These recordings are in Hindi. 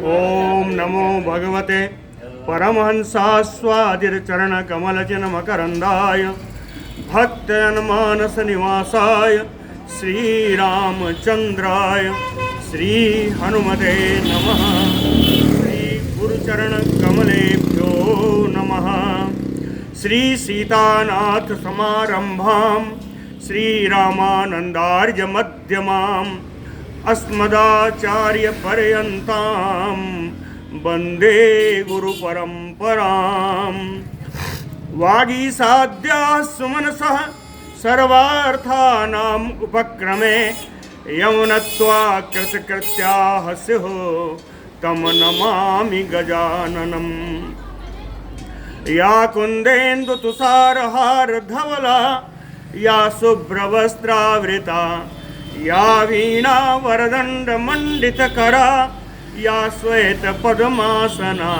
ओम नमो भगवते परमहंसास्वादिचरणकमलचिन्मकरन्दाय भक्तजनमानसनिवासाय श्रीरामचन्द्राय श्रीहनुमते नमः। श्रीगुरुचरणकमलेभ्यो नमः। श्रीसीतानाथसमारम्भां श्रीरामानन्दार्यमध्यमाम् अस्मदाचार्यपर्यन्तां वन्दे गुरुपरम्परां। वागीसाद्याः सुमनसः सर्वार्थानाम् उपक्रमे यमुनत्वा कृतकृत्याः स्युः तं नमामि गजाननम्। या कुन्देन्दुतुषारहारधवला या शुभ्रवस्त्रावृता या वीणा वरदण्डमण्डितकरा या श्वेतपद्मासना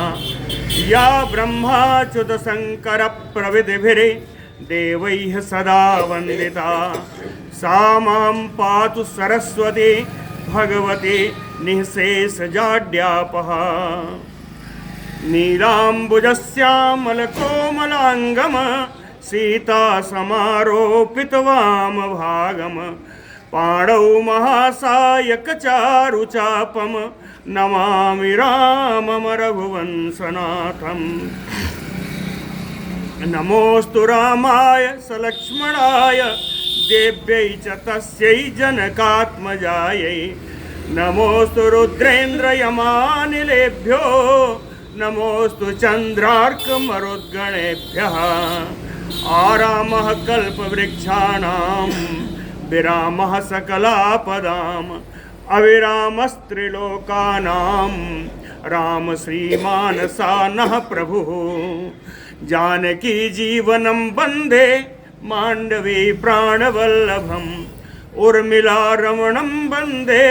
या ब्रह्माच्युतशङ्करप्रभृतिभिर्देवैः सदा वन्दिता सा मां पातु सरस्वती भगवती निःशेषजाड्यापः। नीलाम्बुजश्यामलकोमलाङ्गम सीतासमारोपितवामभागम पाणौ महासायकचारुचापम नमामि रामं रघुवंशनाथम्। नमोऽस्तु रामाय सलक्ष्मणाय देव्यै च तस्यै जनकात्मजायै। नमोऽस्तु रुद्रेन्द्रयमानिलेभ्यो नमोऽस्तु चन्द्रार्कमरुद्गणेभ्यः। आरामः कल्पवृक्षाणां विरामः सकलापदाम् अविरामस्त्रिलोकानां राम श्रीमानसा नः प्रभुः। जानकी जीवनं वन्दे माण्डवी प्राणवल्लभम् उर्मिला रमणं वन्दे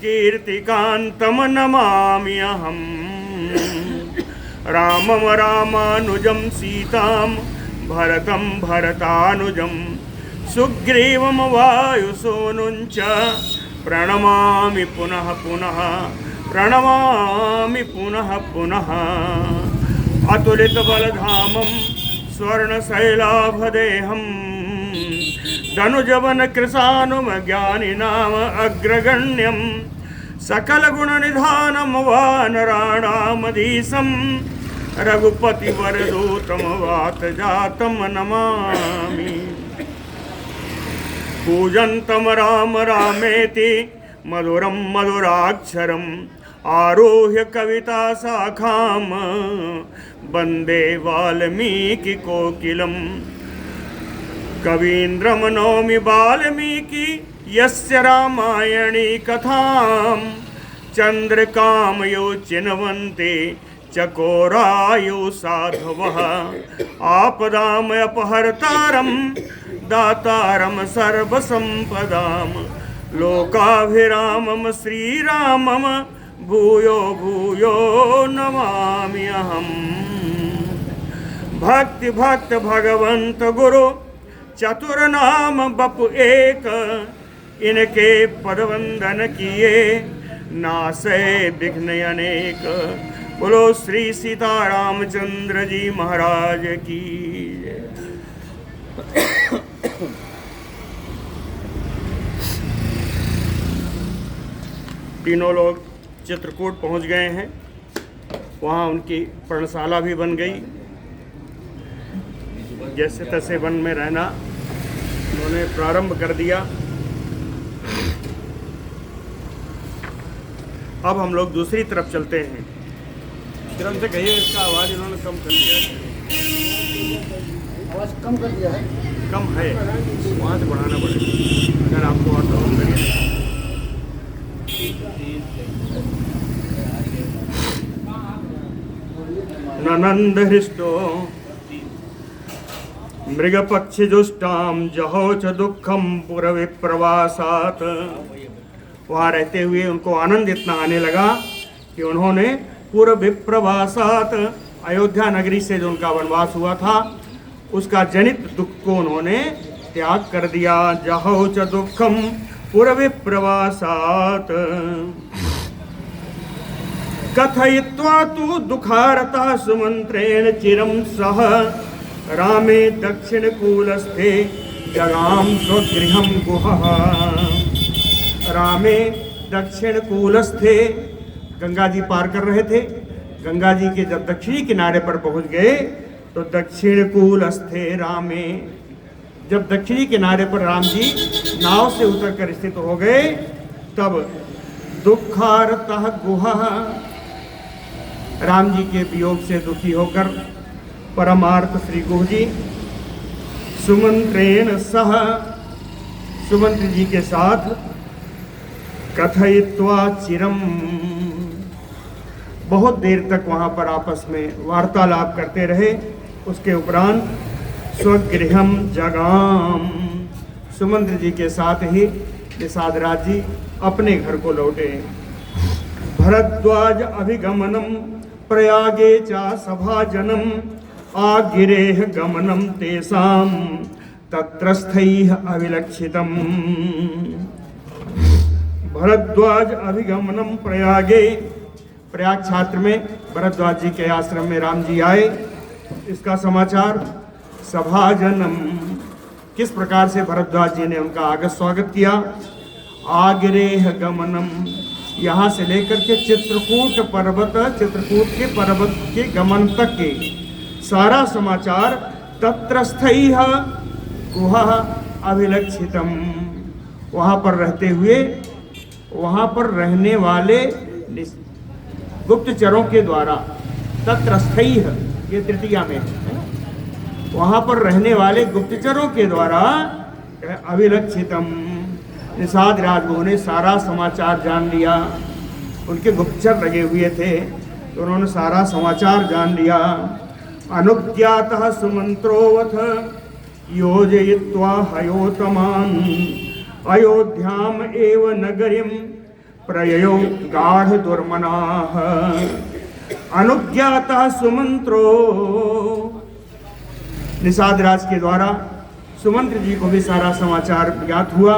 कीर्तिकान्तं नमामि अहम्। रामं रामानुजं सीतां भरतं भरतानुजं सुग्रीवं वायुसूनुञ्च प्रणमामि पुनः पुनः प्रणमामि पुनः पुनः। अतुलितबलधामं स्वर्णशैलाभदेहं धनुजवनकृशानुमज्ञानिनाम अग्रगण्यं सकलगुणनिधानं वानराणामधीशं रघुपतिवरदूतं वातजातं नमामि। पूजन्तं राम रामेति मधुरं मधुराक्षरम् आरुह्य कविताशाखां वन्दे वाल्मीकिकोकिलम्। कवीन्द्रं नौमि वाल्मीकि यस्य रामायणी कथां चन्द्रकां यो चिन्वन्ति चकोरायो साधवः। आपदाम् अपहर्तारं दातारं सर्वसम्पदां लोकाभिरामं श्रीरामं भूयो भूयो नमामि अहम्। भक्ति भक्त भगवंत गुरु चतुर्नाम बपु एक इनके पदवंदन किए नासे विघ्न अनेक। बोलो श्री सीतारामचंद्र जी महाराज की। तीनों लोग चित्रकूट पहुंच गए हैं। वहाँ उनकी पर्णशाला भी बन गई। जैसे तैसे वन में रहना उन्होंने प्रारंभ कर दिया। अब हम लोग दूसरी तरफ चलते हैं। फिर उनसे कहिए इसका आवाज़ इन्होंने कम कर दिया है। आवाज़ कम कर दिया है। कम है, वहाँ से बढ़ाना पड़ेगा अगर आपको और कम करिए। ननंद हृष्टो मृगपक्षिजुष्टां जहो च दुःखं पुरविप्रवासात्। वहाँ रहते हुए उनको आनंद इतना आने लगा कि उन्होंने पुरविप्रवासात् अयोध्या नगरी से जो उनका वनवास हुआ था उसका जनित दुख को उन्होंने त्याग कर दिया। जहो च दुःखं पुरविप्रवासात्। कथयित्वा तु दुःखारतः सुमन्त्रेण चिरं सह रामे दक्षिणकूलस्थे जगाम स्वगृहं गुहः। रामे दक्षिणकूलस्थे, गंगा जी पार कर रहे थे। गंगा जी के जब दक्षिणी किनारे पर पहुंच गए तो दक्षिणकूलस्थे रामे, जब दक्षिणी किनारे पर राम जी नाव से उतरकर स्थित हो गए तब दुःखारतः गुहः, राम जी के वियोग से दुखी होकर परमार्थ श्री गुह जी सुमंत्रेण सह, सुमंत्र जी के साथ कथयित्वा चिरम, बहुत देर तक वहाँ पर आपस में वार्तालाप करते रहे। उसके उपरांत स्वगृहम जगाम, सुमंत्र जी के साथ ही निषादराज जी अपने घर को लौटे। भरद्वाज अभिगमनम प्रयागे चा सभाजनम आगिरेह गमनम तेसाम तत्रस्थैः अविलक्षितम। भरद्वाज अभिगमनम प्रयागे, प्रयाग छात्र में भरद्वाज जी के आश्रम में राम जी आए, इसका समाचार। सभाजनम, किस प्रकार से भरद्वाज जी ने उनका आगत स्वागत किया। आगिरेह गमनम, यहाँ से लेकर के चित्रकूट पर्वत, चित्रकूट के पर्वत के गमन तक के सारा समाचार। तत्रस्थैः गुहः अभिलक्षितम, वहाँ पर रहते हुए, वहाँ पर रहने वाले गुप्तचरों के द्वारा, तत्रस्थैः ये तृतीया में है, वहाँ पर रहने वाले गुप्तचरों के द्वारा अभिलक्षितम, निषाद राजगुरु ने सारा समाचार जान लिया। उनके गुप्तचर लगे हुए थे तो उन्होंने सारा समाचार जान लिया। अनुज्ञातः सुमंत्रोऽथ योजयित्वा हयोतमान् अयोध्याम एव नगरीं प्रययो गाढ़ दुर्मनाः। अनुज्ञातः सुमंत्रो, निषादराज के द्वारा सुमंत्र जी को भी सारा समाचार ज्ञात हुआ।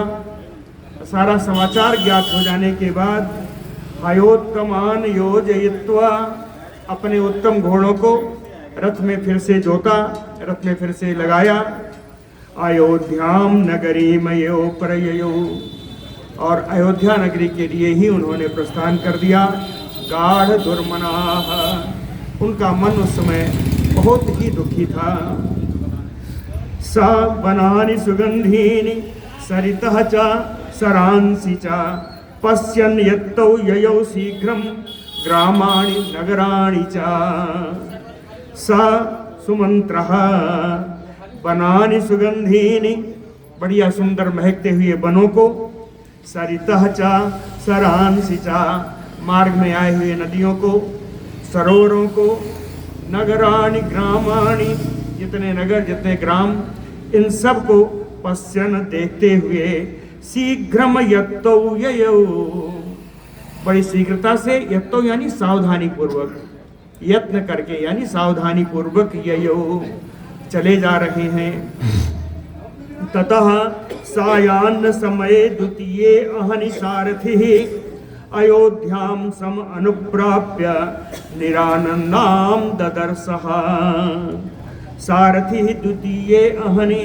सारा समाचार ज्ञात हो जाने के बाद हयोत्तमान योजयित्वा, अपने उत्तम घोड़ों को रथ में फिर से जोता, रथ में फिर से लगाया। अयोध्याम नगरी मयो प्रययो, और अयोध्या नगरी के लिए ही उन्होंने प्रस्थान कर दिया। गाढ़ दुर्मनाः, उनका मन उस समय बहुत ही दुखी था। सा वनानि सुगंधीनि सरितः च सरांसि च पश्यन् यत्तौ ययौ शीघ्रं ग्रामाणि नगराणि च। सा सुमंत्रः वनानि सुगंधीनि, बढ़िया सुंदर महकते हुए वनों को, सरितः च सरांसि च, मार्ग में आए हुए नदियों को, सरोवरों को, नगराणि ग्रामाणि, जितने नगर जितने ग्राम, इन सब को पश्यन देखते हुए, शीघ्रम यत्तौ ययौ, बड़ी शीघ्रता से, यत्तौ यानी सावधानी पूर्वक, यत्न करके यानी सावधानी पूर्वक ययौ चले जा रहे हैं। ततः सायान्न समये द्वितीये अहनि सारथिः अयोध्यां सम अनुप्राप्य निरानन्दां ददर्शः। सारथी द्वितीये अहनि,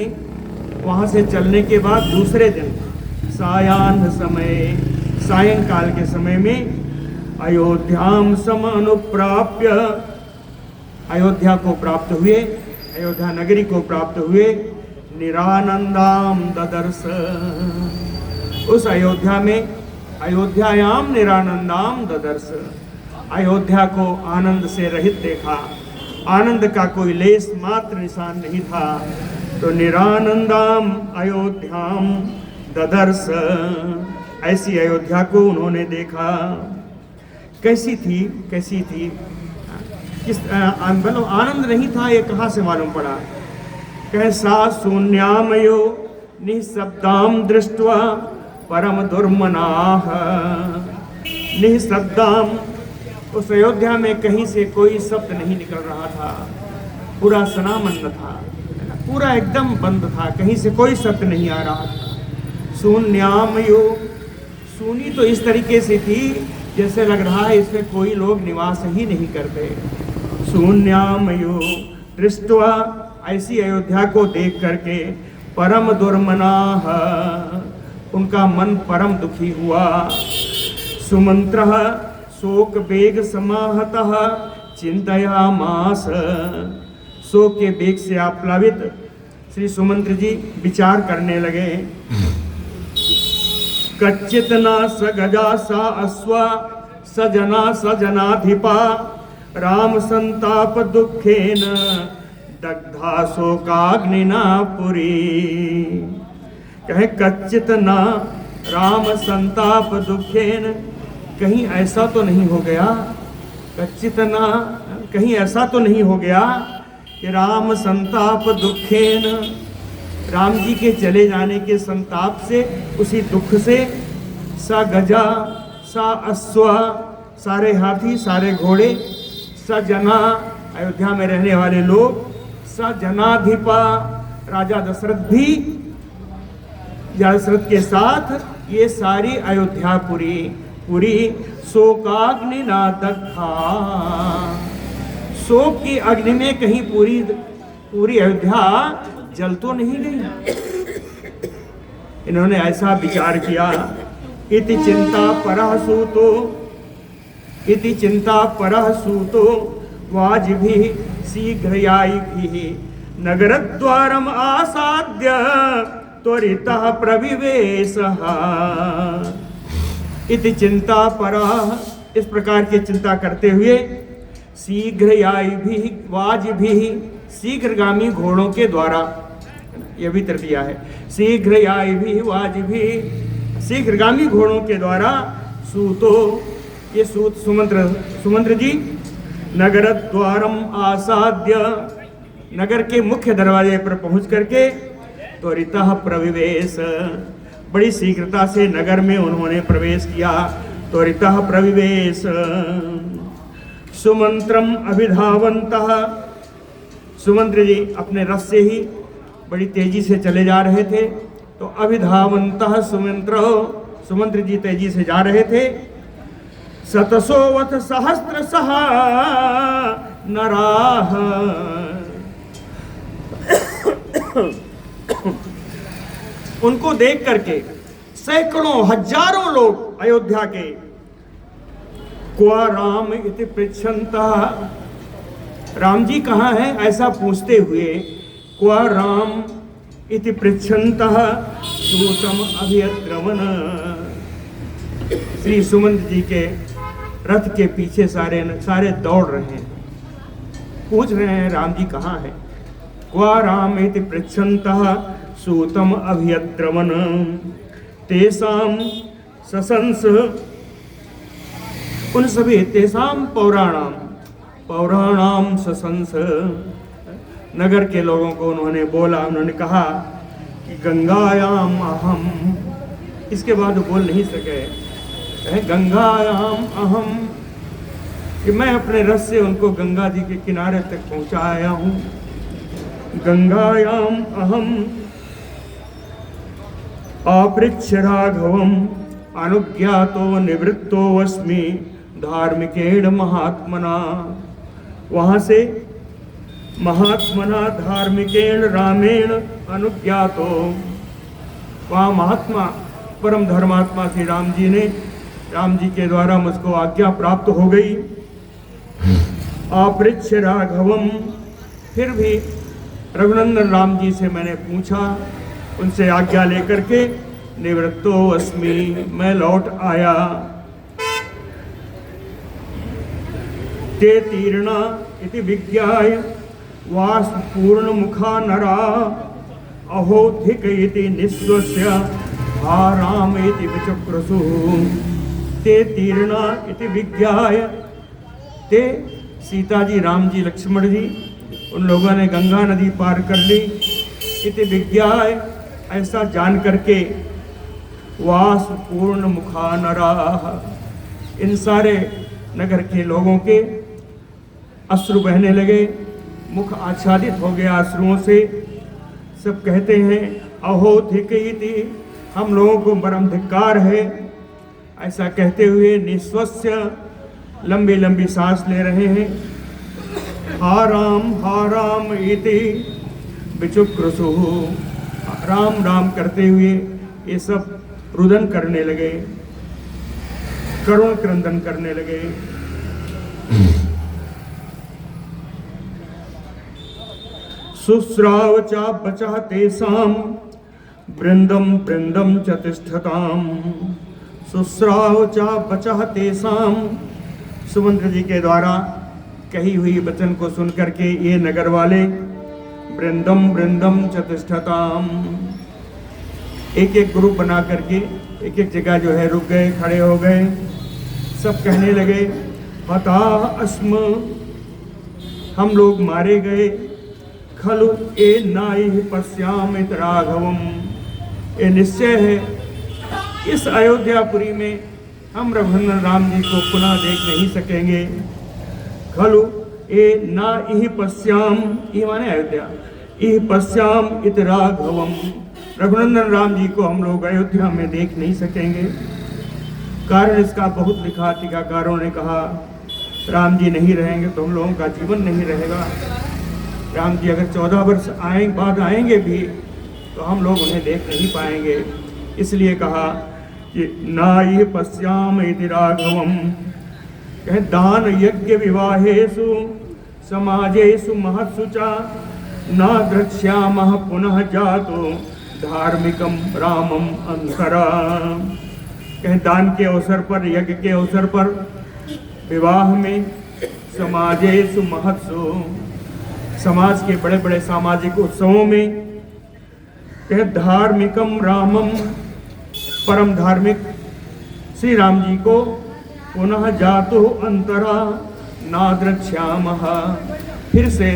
वहाँ से चलने के बाद दूसरे दिन सायाह्न समय, सायंकाल के समय में अयोध्यां सम अनुप्राप्य, अयोध्या को प्राप्त हुए, अयोध्या नगरी को प्राप्त हुए। निरानंदाम ददर्श, उस अयोध्या में, अयोध्यायाम निरानंदाम ददर्श, अयोध्या को आनंद से रहित देखा, आनंद का कोई लेस मात्र निशान नहीं था। तो निरानंदाम अयोध्याम ददर्श, ऐसी अयोध्या को उन्होंने देखा। कैसी थी, कैसी थी, किस मतलब आनंद नहीं था, ये कहाँ से मालूम पड़ा। कैसा शून्यामयो निःशब्दाम दृष्ट्वा परम दुर्मनाः। निःशब्दाम, उस अयोध्या में कहीं से कोई शब्द नहीं निकल रहा था, पूरा सनामन्न था, पूरा एकदम बंद था, कहीं से कोई शब्द नहीं आ रहा था। शून्यामयो, सूनी तो इस तरीके से थी जैसे लग रहा है इसमें कोई लोग निवास ही नहीं करते। शून्यामयो दृष्टवा, ऐसी अयोध्या को देख करके परम दुर्मनाः, उनका मन परम दुखी हुआ। सुमंत्रः शोक वेग समाहतः चिंतयामास, शोक के वेग से आप्लावित श्री सुमंत्र जी विचार करने लगे। कच्चित न स गजा सा अश्वा सजना सजनाधिपा राम संताप दुखेन दग्धा शोकाग्निना पुरी। कहे कच्चित न राम संताप दुखेन, कहीं ऐसा तो नहीं हो गया, कच्चित न कहीं ऐसा तो नहीं हो गया कि राम संताप दुखेन, राम जी के चले जाने के संताप से, उसी दुख से, सा गजा सा अश्वा, सारे हाथी सारे घोड़े, सा जना अयोध्या में रहने वाले लोग, सा जनाधिपा राजा दशरथ भी, दशरथ के साथ ये सारी अयोध्या पूरी शोकाग्नि ना दग्धा, शोक की अग्नि में कहीं पूरी अयोध्या जल तो नहीं गई। इन्होंने ऐसा विचार किया। इति चिंता परः सूतो वाजिभिः शीघ्रयायिभिः नगरद्वारम् आसाद्य त्वरितः प्रविवेशः। इति चिंता परः, इस प्रकार की चिंता करते हुए, शीघ्रयायिभिः वाजिभिः, शीघ्रगामी घोड़ों के द्वारा, यह भी तृतीया है, शीघ्रयायिभिः वाजिभिः, शीघ्रगामी घोड़ों के द्वारा, सूतो, ये सूत सुमंत्र जी, नगर द्वारम आसाद्य, नगर के मुख्य दरवाजे पर पहुंच करके, त्वरितः प्रविवेश, बड़ी शीघ्रता से नगर में उन्होंने प्रवेश किया। त्वरितः प्रविवेश। सुमंत्रम अभिधावन्तः, सुमंत्र जी अपने रथ से ही बड़ी तेजी से चले जा रहे थे। तो अभिधावन्तः सुमंत्र जी तेजी से जा रहे थे। शतसोवथ सहस्रशः नराः, उनको देख करके सैकड़ों हजारों लोग अयोध्या के, क्वा राम इति पृच्छन्तः, राम जी कहाँ हैं ऐसा पूछते हुए, क्वा राम इति पृच्छन्तः सूतम अभियद्रवन, श्री सुमंत जी के रथ के पीछे सारे दौड़ रहे हैं, पूछ रहे हैं राम जी कहाँ हैं। क्वा राम इति पृच्छन्तः सूतम अभियद्रवन तेषां सशंस, उन सभी तेषां पौराणाम सशंस, नगर के लोगों को उन्होंने बोला, उन्होंने कहा कि गंगायाम अहम, इसके बाद वो बोल नहीं सके, गंगायाम अहम, कि मैं अपने रथ से उनको गंगा जी के किनारे तक पहुंचा आया हूँ। गंगायाम अहम अपृच्छ राघवम अनुज्ञातो निवृत्तो अस्मि धार्मिकेण महात्मना, वहाँ से महात्मना धार्मिकेण रामेण अनुज्ञातो, वहाँ महात्मा परम धर्मात्मा श्री राम जी के द्वारा मुझको आज्ञा प्राप्त हो गई। अपृच्छ राघवम, फिर भी रघुनंदन राम जी से मैंने पूछा, उनसे आज्ञा लेकर के निवृत्तो अस्मि, मैं लौट आया। ते तीर्णा इति विज्ञाय वाष्पूर्ण मुखा नरा अहोधिक इति निस्वस्य हाराम इति विचक्रसु। ते तीर्णा इति विज्ञाय, ते सीता जी, राम जी, लक्ष्मण जी, उन लोगों ने गंगा नदी पार कर ली। इति विज्ञाय, ऐसा जान करके, वाष्पूर्ण मुखा नराः, इन सारे नगर के लोगों के अश्रु बहने लगे, मुख आच्छादित हो गया अश्रुओं से। सब कहते हैं अहो धिक इति, हम लोगों को परम धिक्कार है, ऐसा कहते हुए निश्वस्य लंबी लंबी सांस ले रहे हैं। हा राम इति विचुक्रसुः, राम राम करते हुए ये सब रुदन करने लगे, करुण क्रंदन करने लगे। शुश्राव चा बचा तेषाम वृंदम वृंदम च तिष्ठताम। शुश्राव चा बचा तेषाम, सुमंत्र जी के द्वारा कही हुई वचन को सुन करके ये नगर वाले वृंदम वृंदम च तिष्ठताम, एक एक ग्रुप बना करके एक एक जगह जो है रुक गए, खड़े हो गए। सब कहने लगे हता अस्म, हम लोग मारे गए। खलु ए नाई पश्यामित राघवम, ये निश्चय है इस अयोध्यापुरी में हम रघुनंदन राम जी को पुनः देख नहीं सकेंगे। खलु ए ना इह पश्याम, ये माने अयोध्या, इह पश्याम इत राघवम, रघुनंदन राम जी को हम लोग अयोध्या में देख नहीं सकेंगे। कारण इसका बहुत लिखा, टीकाकारों ने कहा राम जी नहीं रहेंगे तो हम लोगों का जीवन नहीं रहेगा। राम जी अगर 14 वर्ष बाद आएंगे भी तो हम लोग उन्हें देख नहीं पाएंगे। इसलिए कहा कि नाई पश्याम इति राघवम, कहे दान यज्ञ विवाहेषु समाजेषु महत्सु च न द्रक्ष्यामः पुनः जातो धार्मिकम रामम अंतरा। कहे दान के अवसर पर, यज्ञ के अवसर पर, विवाह में, समाजेषु महत्सु, समाज के बड़े बड़े सामाजिक उत्सवों में, कहे धार्मिकम रामम, परम धार्मिक श्री राम जी को पुनः जातो अंतरा नाद्रक्ष्यामः, फिर से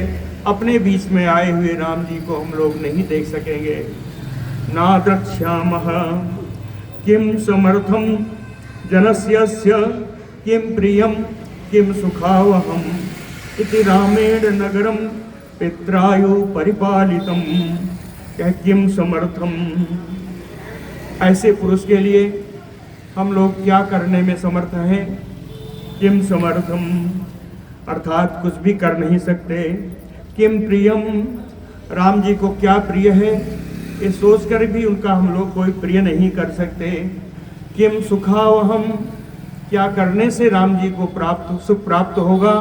अपने बीच में आए हुए राम जी को हम लोग नहीं देख सकेंगे। नाद्रक्ष्यामः किम समर्थम जनस्यस्य किम प्रियम किम सुखावहम इति रामेण नगरम पित्रायु परिपालितम, क्या किम समर्थम, ऐसे पुरुष के लिए हम लोग क्या करने में समर्थ हैं। किम समर्थम अर्थात कुछ भी कर नहीं सकते। किम प्रियम, राम जी को क्या प्रिय है ये सोचकर भी उनका हम लोग कोई प्रिय नहीं कर सकते। किम सुखावहम, क्या करने से राम जी को सुख प्राप्त होगा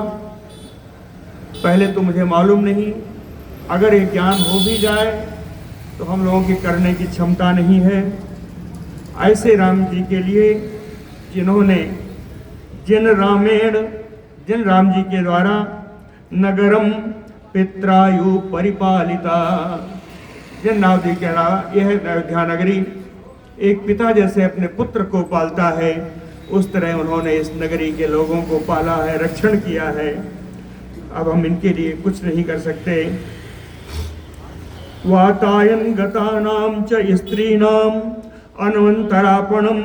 पहले तो मुझे मालूम नहीं। अगर ये ज्ञान हो भी जाए तो हम लोगों की करने की क्षमता नहीं है। ऐसे राम जी के लिए जिन्होंने जिन राम जी के द्वारा नगरम पित्रायु परिपालिता, जिन राम जी के द्वारा यह अयोध्या नगरी एक पिता जैसे अपने पुत्र को पालता है, उस तरह उन्होंने इस नगरी के लोगों को पाला है, रक्षण किया है। अब हम इनके लिए कुछ नहीं कर सकते। वातायन गतानाम च स्त्रीणाम अन्वंतरापणम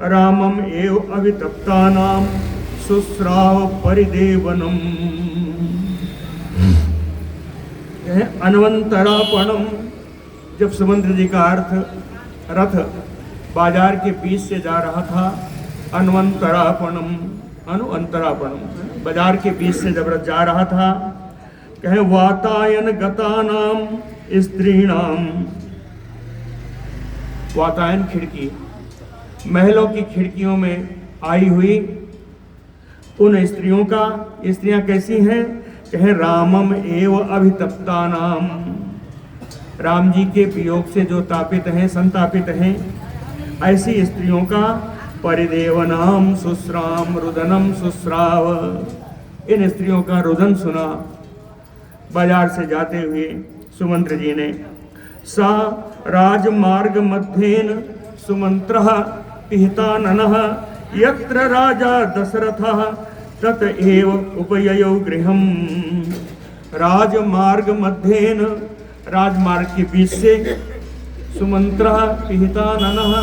रामम एव अवितप्तानाम शुश्राव परिदेवनम। अन्वंतरापणम, जब सुमंत्र जी का अर्थ रथ बाजार के बीच से जा रहा था, अन्वंतरापणम, अनुअंतरापणम, बाजार के बीच से जब रथ जा रहा था, कहे वातायन गतानाम स्त्रीणाम, वातायन खिड़की, महलों की खिड़कियों में आई हुई उन स्त्रियों का, स्त्रियां कैसी हैं, कहे रामम एव अभितप्तानाम, राम जी के वियोग से जो तापित हैं, संतापित हैं, ऐसी स्त्रियों का परिदेवनाम शुश्राम रुदनम शुश्राव, इन स्त्रियों का रुदन सुना बाजार से जाते हुए सुमंत्र जी ने। सा राजमार्ग मध्येन सुमंत्रः पिहिताननः यत्र राजा दशरथः तत एव उपययौ गृहम्। राजमार्ग मध्येन, राजमार्ग के बीच से, सुमंत्रः पिहिताननः,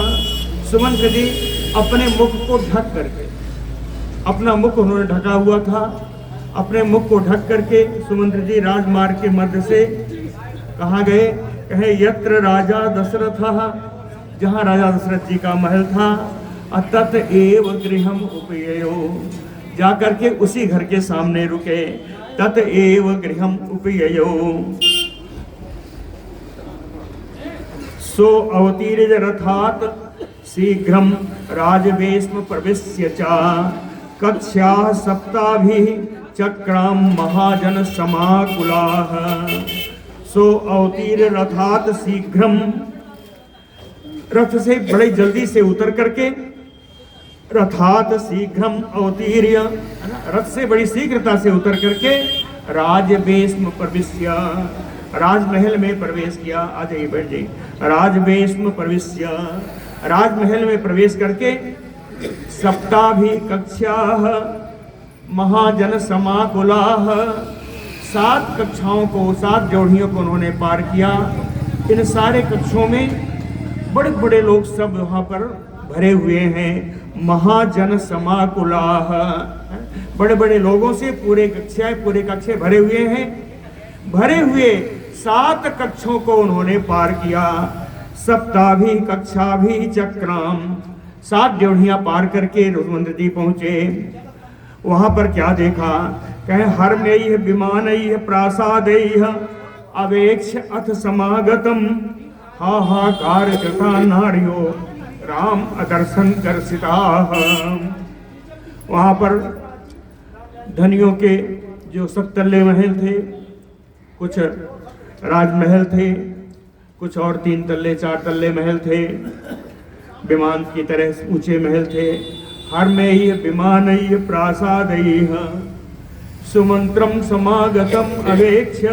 सुमंत्र जी अपने मुख को ढक करके, अपना मुख उन्होंने ढका हुआ था, अपने मुख को ढक करके सुमंत्र जी राजमार्ग के मध्य से कहाँ गए, कहे यत्र राजा दशरथ, जहाँ राजा दशरथ जी का महल था, अतत एव गृहम उपययो, जाकर के उसी घर के सामने रुके। तत एव गृहम उपययो, सो अवतीर्य रथात शीघ्रम राजवेश्म प्रविश्य च, कक्षा सप्ताभिः चक्राम महाजन समाकुलाः। सो अवतीर्य रथात शीघ्रम, रथ से बड़े जल्दी से उतर करके, रथात शीघ्रम अवतीर्य, रथ से बड़ी शीघ्रता से उतर करके, राजवेश्म प्रविश्य, राजमहल में प्रवेश किया। आ जाइए बैठ जाइए। राजवेश्म प्रविश्य, राजमहल में प्रवेश करके, सप्ताभि कक्षा महाजन समाकुलाः, 7 कक्षाओं को, 7 जोड़ियों को उन्होंने पार किया। इन सारे कक्षों में बड़े बड़े लोग सब वहाँ पर भरे हुए हैं। महाजन समाकुलाः, बड़े बड़े लोगों से पूरे कक्षे भरे हुए हैं। भरे हुए 7 कक्षों को उन्होंने पार किया। सप्ताभि कक्षाभि चक्राम, 7 जोड़ियां पार करके रुद्रमंद्र जी पहुंचे। वहां पर क्या देखा? कहे हर्म्यैः विमानैः प्रासादैः अवेक्ष्य अथ समागतम, हाहाकार कृता नार्यो राम अदर्शन कर्षिताः। वहां पर धनियों के जो 7 तल्ले महल थे, कुछ राजमहल थे, कुछ और 3 तल्ले 4 तल्ले महल थे, विमान की तरह ऊंचे महल थे। हर्म्यैः विमानैः प्रासादैः सुमंत्रम समागतम अवेक्ष्य,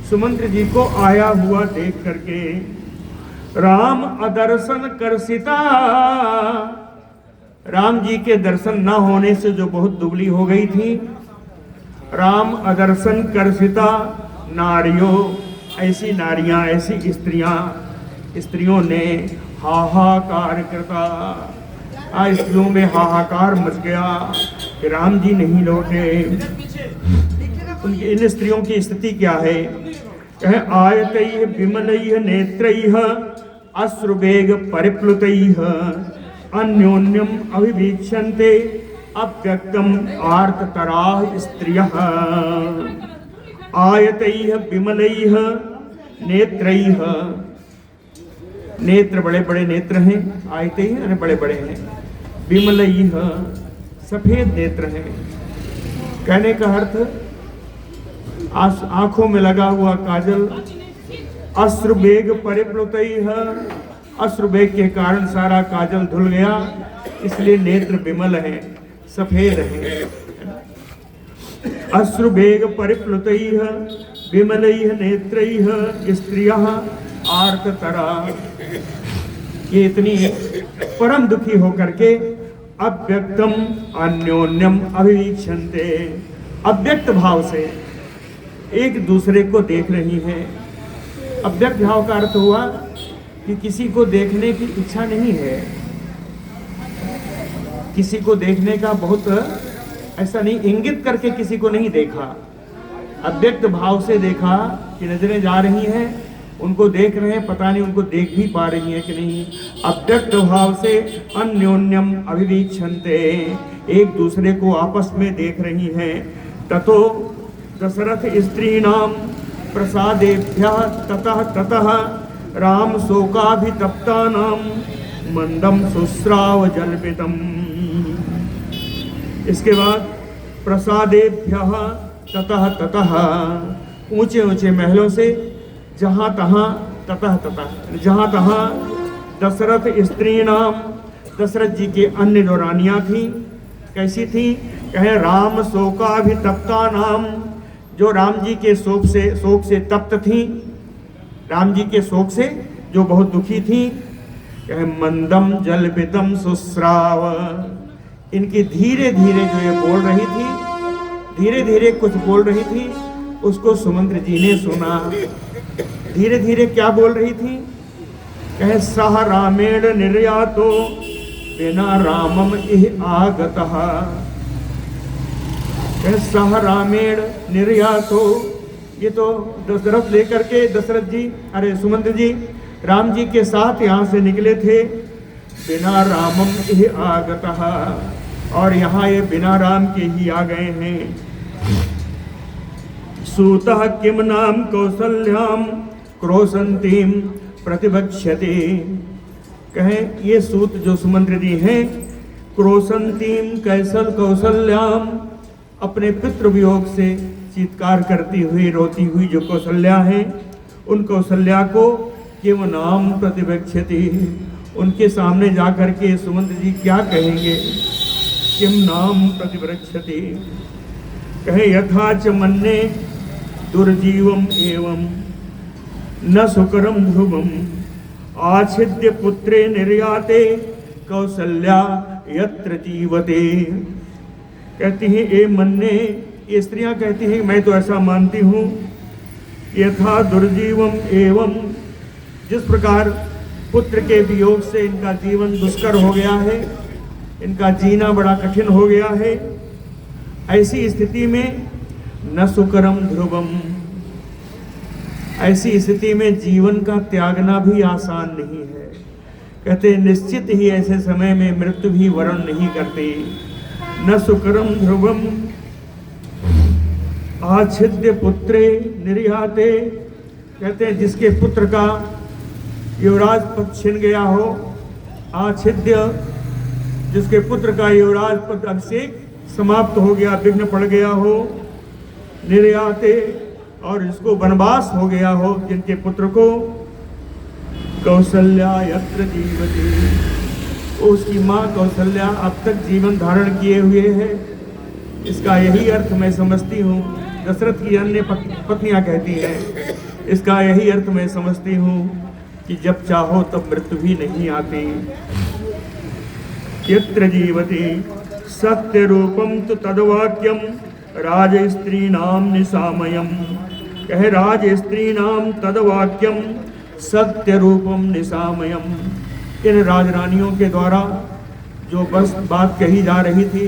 सुमंत्र जी को आया हुआ देख करके राम अदर्शन कर्षिता, राम जी के दर्शन न होने से जो बहुत दुबली हो गई थी। राम अदर्शन कर्षिता नारियों, ऐसी नारियां, ऐसी स्त्रियों ने हाहाकार करता। स्त्रियों में हाहाकार मच गया कि राम जी नहीं लौटे। उनकी इन स्त्रियों की स्थिति क्या है? कहे आयतैः विमलैः नेत्रैः अश्रुवेग परिप्लुतैः अन्योन्यम अभिवीक्षन्ते अव्यक्तम आर्ततराः स्त्रियः। आयतैः विमलैः नेत्रैः, नेत्र बड़े बड़े नेत्र हैं। आयतैः यानी बड़े बड़े हैं। विमलैः सफेद नेत्र हैं। कहने का अर्थ आंखों में लगा हुआ काजल। अश्रुवेग परिप्लुतैः, अश्रुवेग के कारण सारा काजल धुल गया, इसलिए नेत्र विमल है, सफेद है। अश्रुवेग परिप्लुतैः विमलैः नेत्रैः स्त्रियः आर्ततरा, ये इतनी परम दुखी होकर के अव्यक्तम अन्योन्यम अभिवीक्षन्ते, अव्यक्त भाव से एक दूसरे को देख रही हैं। अव्यक्त भाव का अर्थ हुआ कि किसी को देखने की इच्छा नहीं है, किसी को देखने का बहुत ऐसा नहीं, इंगित करके किसी को नहीं देखा। अव्यक्त भाव से देखा कि नजरें जा रही हैं, उनको देख रहे हैं, पता नहीं उनको देख भी पा रही हैं कि नहीं। अव्यक्त भाव से अन्योन्यम अभिवीक्षन्ते, एक दूसरे को आपस में देख रही हैं। ततो दशरथ स्त्रीणाम प्रसादेभ्यः ततः राम शोकाभितप्तानाम मंदम शुश्राव जल्पितम। इसके बाद प्रसादेभ्यः ततः ऊंचे ऊंचे महलों से जहाँ तहाँ जहाँ तहाँ दशरथ स्त्रीणाम, दशरथ जी के अन्य जो रानियाँ थीं कैसी थीं? कहे राम शोकाभितप्ता नाम, जो राम जी के शोक से तप्त थीं, राम जी के शोक से जो बहुत दुखी थीं। कहे मंदम जल्पितम शुश्राव, इनकी धीरे धीरे जो ये बोल रही थी, धीरे धीरे कुछ बोल रही थी, उसको सुमंत्र जी ने सुना। धीरे धीरे क्या बोल रही थी? कहे सह रामेण निर्यातो बिना रामम इह आगतः। कहे सह रामेण निर्यातो, ये तो दशरथ लेकर के, दशरथ जी, अरे सुमंत्र जी राम जी के साथ यहाँ से निकले थे। बिना रामम ही आगतः, और यहाँ ये बिना राम के ही आ गए हैं। सूतः किम नाम कौसल्याम क्रोशंतीम प्रतिभक्ष्यते। कहें ये सूत जो सुमंत्र जी हैं, क्रोशंतीम कौसल्याम, अपने पितृ वियोग से चीत्कार करती हुई रोती हुई जो कौशल्या है, उन कौशल्या को किम नाम प्रतिभक्ष्यते, उनके सामने जाकर के सुमंत्र जी क्या कहेंगे? किम नाम प्रतिभक्ष्यते। कहे यथा च मन्ये दुर्जीवम एवं न सुकरम ध्रुवम आच्छिद्य पुत्रे निर्याते कौशल्या यत्र जीवते। कहती हैं ए मन्ये, ये स्त्रियां कहती हैं मैं तो ऐसा मानती हूँ, यथा दुर्जीवम एवं, जिस प्रकार पुत्र के वियोग से इनका जीवन दुष्कर हो गया है, इनका जीना बड़ा कठिन हो गया है, ऐसी स्थिति में न सुकरम ध्रुवम, ऐसी स्थिति में जीवन का त्यागना भी आसान नहीं है। कहते निश्चित ही ऐसे समय में मृत्यु भी वरण नहीं करती। न सुकरम ध्रुवम आच्छिद्य पुत्रे निर्याते, कहते हैं जिसके पुत्र का युवराज पद छिन गया हो, आच्छिद्य, जिसके पुत्र का युवराज पद अभिषेक समाप्त हो गया, विघ्न पड़ गया हो, निर्याते, और इसको वनवास हो गया हो, जिनके पुत्र को कौशल्या यत्र जीवती, उसकी माँ कौशल्या अब तक जीवन धारण किए हुए है। इसका यही अर्थ मैं समझती हूँ, दशरथ की अन्य पत्नियां कहती हैं, इसका यही अर्थ मैं समझती हूँ कि जब चाहो तब मृत्यु भी नहीं आती। यत्र जीवति सत्य रूपम तो तद्वाक्यम राज स्त्री नाम निसामयम। कहे राज स्त्री नाम तद्वाक्यम सत्य रूपम निसामयम। इन राजरानियों के द्वारा जो बस बात कही जा रही थी,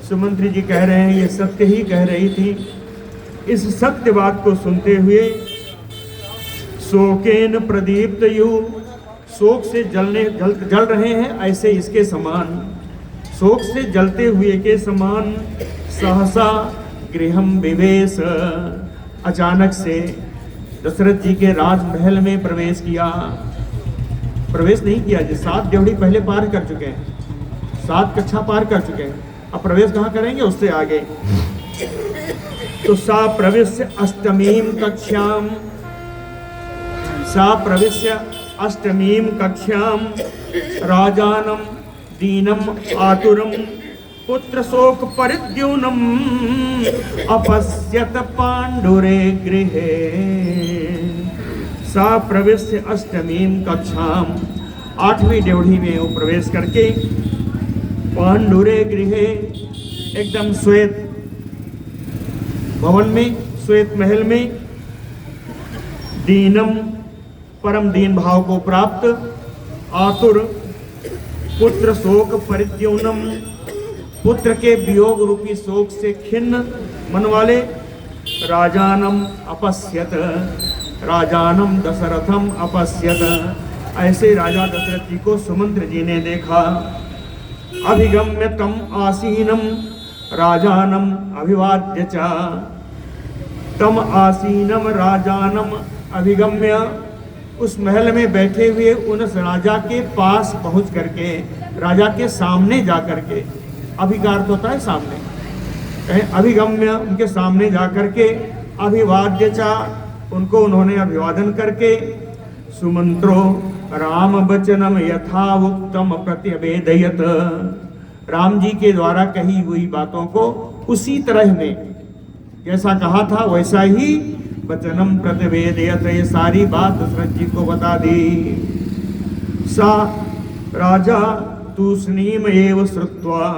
सुमंत्री जी कह रहे हैं ये सत्य ही कह रही थी। इस सत्य बात को सुनते हुए शोकेन प्रदीप्त यु, शोक से जल रहे हैं ऐसे इसके समान, शोक से जलते हुए के समान सहसा गृहम विवेश, अचानक से दशरथ जी के राजमहल में प्रवेश किया। प्रवेश नहीं किया जी, 7 ड्योढ़ी पहले पार कर चुके हैं, 7 कक्षा पार कर चुके हैं, अब प्रवेश कहाँ करेंगे उससे आगे। तो सा प्रवेश्य अष्टमीम कक्षाम, सा प्रवेश्य अष्टमीम कक्षाम राजानम दीनम आतुरम पुत्र शोक परिद्यूनम अपश्यत पांडुरे गृहे। सा प्रवेश्य अष्टमीम कक्षाम, 8वीं ड्योढ़ी में वो प्रवेश करके पांडुरे गृहे, एकदम श्वेत भवन में, श्वेत महल में, दीनम परम दीन भाव को प्राप्त, आतुर पुत्र शोक परिद्यूनम, पुत्र के वियोग रूपी शोक से खिन्न मन वाले, राजानम अपश्यत, राजानम दशरथम अपश्यत, ऐसे राजा दशरथ जी को सुमंत्र जी ने देखा। अभिगम्य तम आसीनम राजानम अभिवाद्य च, तम आसीनम राजानम अभिगम्य, उस महल में बैठे हुए उन राजा के पास पहुंच करके, राजा के सामने जा करके, अभिकार तो होता है सामने, अभिगम्य उनके सामने जा करके, अभिवाद्य चा, उनको उन्होंने अभिवादन करके, सुमंत्रो राम वचनम यथा उक्तम प्रत्यवेदयत, राम जी के द्वारा कही हुई बातों को उसी तरह में जैसा कहा था वैसा ही वचनम प्रतिवेदयत, ये सारी बात दशरथ जी को बता दी। सा राजा तूष्णीम एव श्रुत्वा,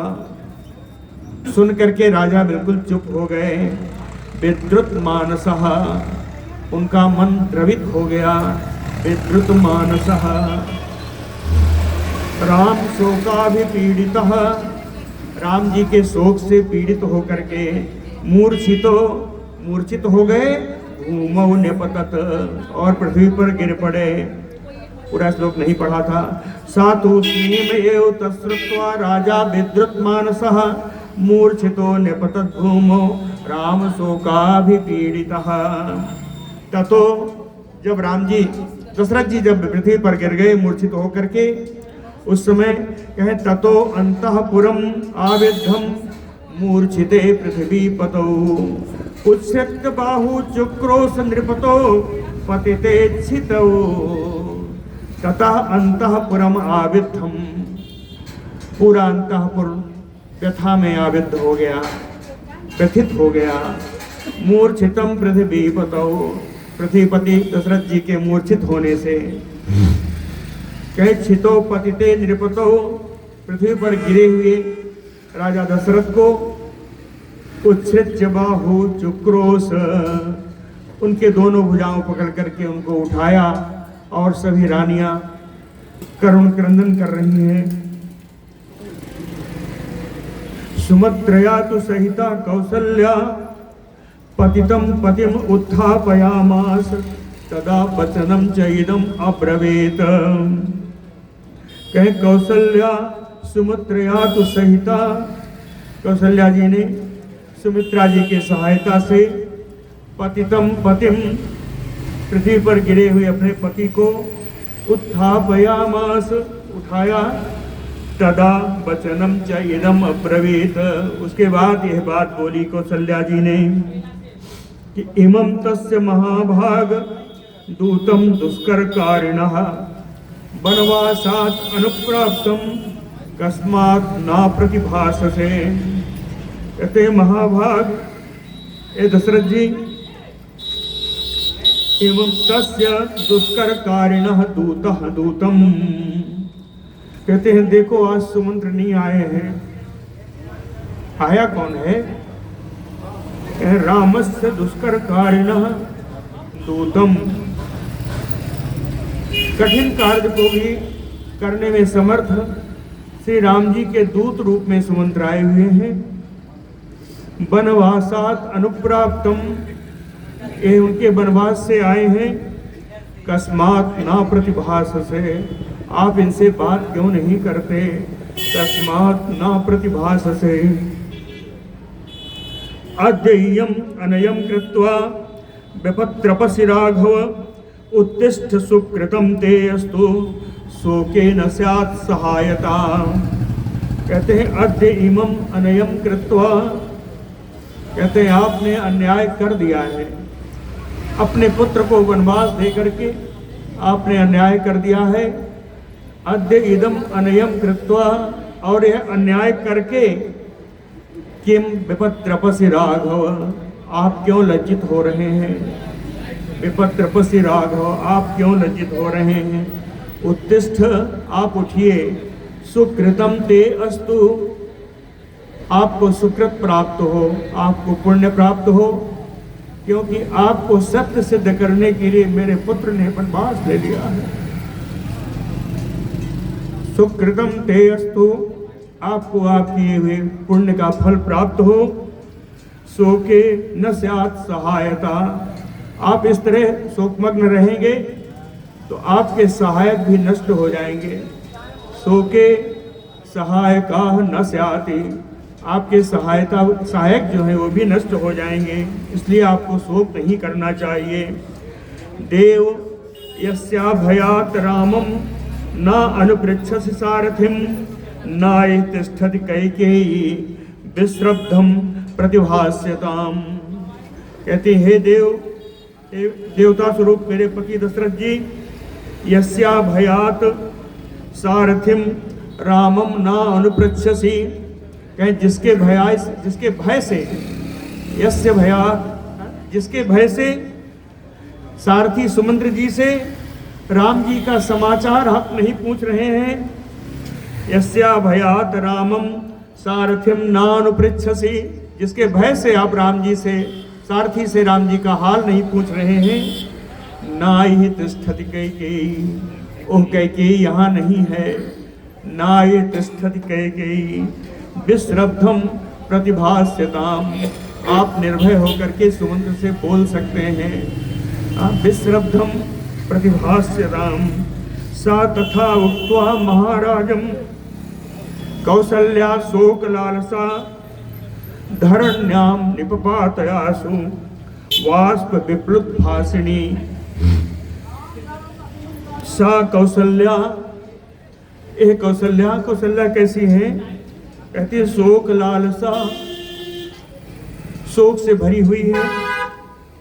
सुन करके राजा बिल्कुल चुप हो गए। विद्रुत मानसः, उनका मन द्रवित हो गया। विद्रुत मानसः राम शोकाभिपीड़ितः, राम जी के शोक से पीड़ित होकर के मूर्छित हो गए। भूमौ निपतत, और पृथ्वी पर गिर पड़े। पूरा श्लोक नहीं पढ़ा था। सातु स्नेमयेव तस्रुत्वा राजा विद्रुत मानसः मूर्छितो निपतत् भूमौ राम शोकाभिपीडितः। ततो जब राम जी दशरथ जी जब पृथ्वी पर गिर गए मूर्छित होकर के, उस समय कहे ततो अंतःपुरम आविद्धम मूर्छिते पृथ्वी पतौ उच्छ्रित बाहु चुक्रोश नृपतो पतिते छितौ। ततः अंतःपुरम आविद्धम, पूरा अंतःपुर व्यथा में आविद्ध हो गया, व्यथित हो गया। मूर्छितम पृथ्वी पतौ, पृथ्वीपति दशरथ जी के मूर्छित होने से। कहे छितो पतिते नृपतो, पृथ्वी पर गिरे हुए राजा दशरथ को उच्छ्रित बाहु चुक्रोश, उनके दोनों भुजाओं पकड़ करके उनको उठाया और सभी रानियां करुण क्रंदन कर रही हैं। सुमत्रया तु सहिता कौसल्या पतितं पतिम उत्थापयामास तदा वचनम च इदम अब्रवीत। कहे कौसल्या सुमित्रा तु सहिता, कौसल्या जी ने सुमित्रा जी के सहायता से पतितम पतिम, पृथ्वी पर गिरे हुए अपने पति को उत्थापयामास, उठाया। तदा वचनम च इदम अब्रवीत, उसके बाद यह बात बोली कौसल्या जी ने कि इमं तस्य महाभाग दूतम दुष्कर कारिणः वनवासात् अनुप्राप्तम कस्मात् ना प्रतिभाससे। कहते महाभाग ए दशरथ जी, एवं तस्य दुष्कर कारिणः दूतः दूतम, कहते हैं देखो आज सुमंत्र नहीं आए हैं। आया कौन है? रामस्य दुष्कर कारिणः दूतम, कठिन कार्य को भी करने में समर्थ श्री राम जी के दूत रूप में सुमंत्र आए हुए हैं। वनवासात अनुप्राप्तम, ये उनके वनवास से आए हैं। कस्मात ना प्रतिभास से, आप इनसे बात क्यों नहीं करते? कस्मात ना प्रतिभास से। अद्ययम् अनयम् कृत्वा विपत्रपसि राघव उत्तिष्ठ सुकृतं ते अस्तु शोकेन स्यात् सहायता। कहते हैं अद्य इमम् अनयम् कृत्वा, कहते हैं आपने अन्याय कर दिया है, अपने पुत्र को वनवास दे करके आपने अन्याय कर दिया है। अद्य इदम अनयम् कृत्वा, और यह अन्याय करके किम विपत्रपसि राघव, आप क्यों लज्जित हो रहे हैं? विपत्रपसि राघव, आप क्यों लज्जित हो रहे हैं? उत्तिष्ठ, आप उठिए। सुकृतम ते अस्तु, आपको सुकृत प्राप्त हो, आपको पुण्य प्राप्त हो, क्योंकि आपको सत्य सिद्ध करने के लिए मेरे पुत्र ने वनवास ले लिया है। सुकृतम ते अस्तु, आपको आप किए हुए पुण्य का फल प्राप्त हो। शोके न स्यात् सहायता, आप इस तरह शोकमग्न रहेंगे तो आपके सहायक भी नष्ट हो जाएंगे। शोके सहायका न स्याति, आपके सहायक जो है वो भी नष्ट हो जाएंगे, इसलिए आपको शोक नहीं करना चाहिए। देव यस्या भयात् रामम न अनुपृच्छसि सारथिम नाय तिष्ठति कैकेयी विश्रब्धम प्रतिभास्यताम। कहते हे देव, देवता स्वरूप मेरे पति दशरथ जी, यस्या भयात सारथिम रामम न अनुपृच्छसि, कहें जिसके भय से, यस्य भयात, जिसके भय से सारथी सुमंत्र जी से राम जी का समाचार आप नहीं पूछ रहे हैं। यस्या भयात रामम सारथिम नानुपृच्छसि, जिसके भय से आप राम जी से, सारथी से राम जी का हाल नहीं पूछ रहे हैं। नाहि तिष्ठति कैकेयी, ओह कैकेयी यहाँ नहीं है। नाहि तिष्ठति कैकेयी विश्रब्धम प्रतिभास्यताम, आप निर्भय होकर के सुमंत्र से बोल सकते हैं। विश्रब्धम प्रतिभास्यताम सा तथा उक्त्वा महाराजं कौसल्या शोकलालसा धरण्यां निपपातयासु वाष्प विप्लुतभासिनी। सा कौसल्या, ये कौसल्या, कौसल्या कैसी है? कहती है शोक लालसा, शोक से भरी हुई है।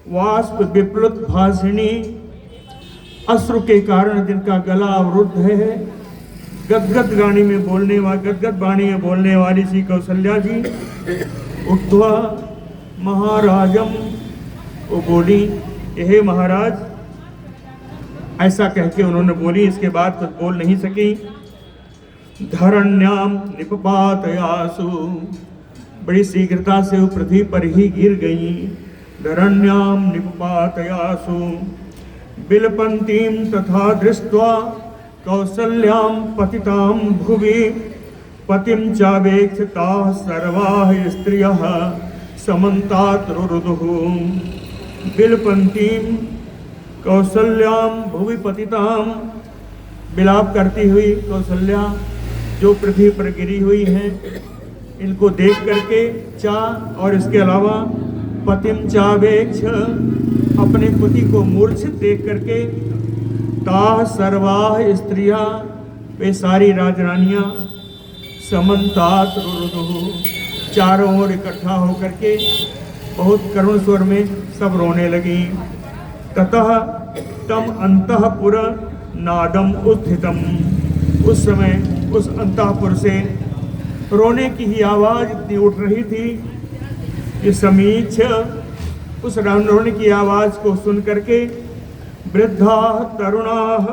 वाष्प विप्लुत भाषिणी, अश्रु के कारण जिनका गला अवरुद्ध है। गदगद वाणी में बोलने वाली सी कौसल्या जी उक्त्वा महाराजम, वो बोली हे महाराज, ऐसा कह के उन्होंने बोली। इसके बाद कुछ बोल नहीं सकी। धरण्याम निपपातयासु, बड़ी शीघ्रता से वो पृथ्वी पर ही गिर गई। धरण्याम निपपातयासु बिलपंतीम तथा दृष्ट्वा कौसल्याम पतितां भुवि पतिं चावेक्षिताः सर्वाः स्त्रियः समन्तात् रुरुदुः। बिलपंतीम कौसल्याम भुवि पतितां, विलाप करती हुई कौसल्या जो पृथ्वी पर गिरी हुई हैं, इनको देख करके चा, और इसके अलावा पतिम चावेक्ष, अपने पति को मूर्छित देख करके, ताः सर्वाः स्त्रियां, वे सारी राजरानियां, समन्तात रुरुदुः, चारों ओर इकट्ठा होकर के बहुत करुण स्वर में सब रोने लगी। ततः तम अंतःपुर नादम उत्थितम, उस समय उस अंतःपुर से रोने की ही आवाज इतनी उठ रही थी कि समीक्ष, उस रोने की आवाज को सुन करके वृद्धा तरुणाः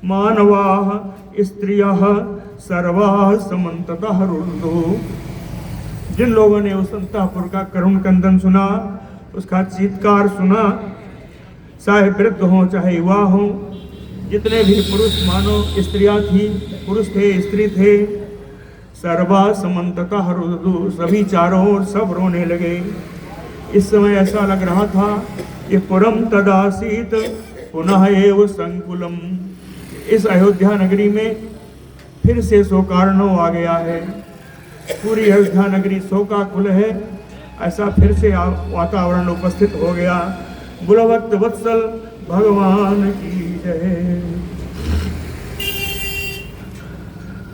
मानवाः स्त्रियः सर्वाः समन्ततः रुरुदुः। जिन लोगों ने उस अंतःपुर का करुण क्रंदन सुना, उसका चीत्कार सुना, चाहे वृद्ध हों चाहे युवा हों, जितने भी पुरुष मानो स्त्रियां थी, पुरुष थे, स्त्री थे, सर्वा समन्ततः रुरुदुः, सभी चारों ओर सब रोने लगे। इस समय ऐसा लग रहा था कि पुरम तदासीत पुनः एव संकुलम, इस अयोध्या नगरी में फिर से शोकार्णव आ गया है। पूरी अयोध्या नगरी शोकाकुल है, ऐसा फिर से वातावरण उपस्थित हो गया। बुलवत वत्सल भगवान की जय।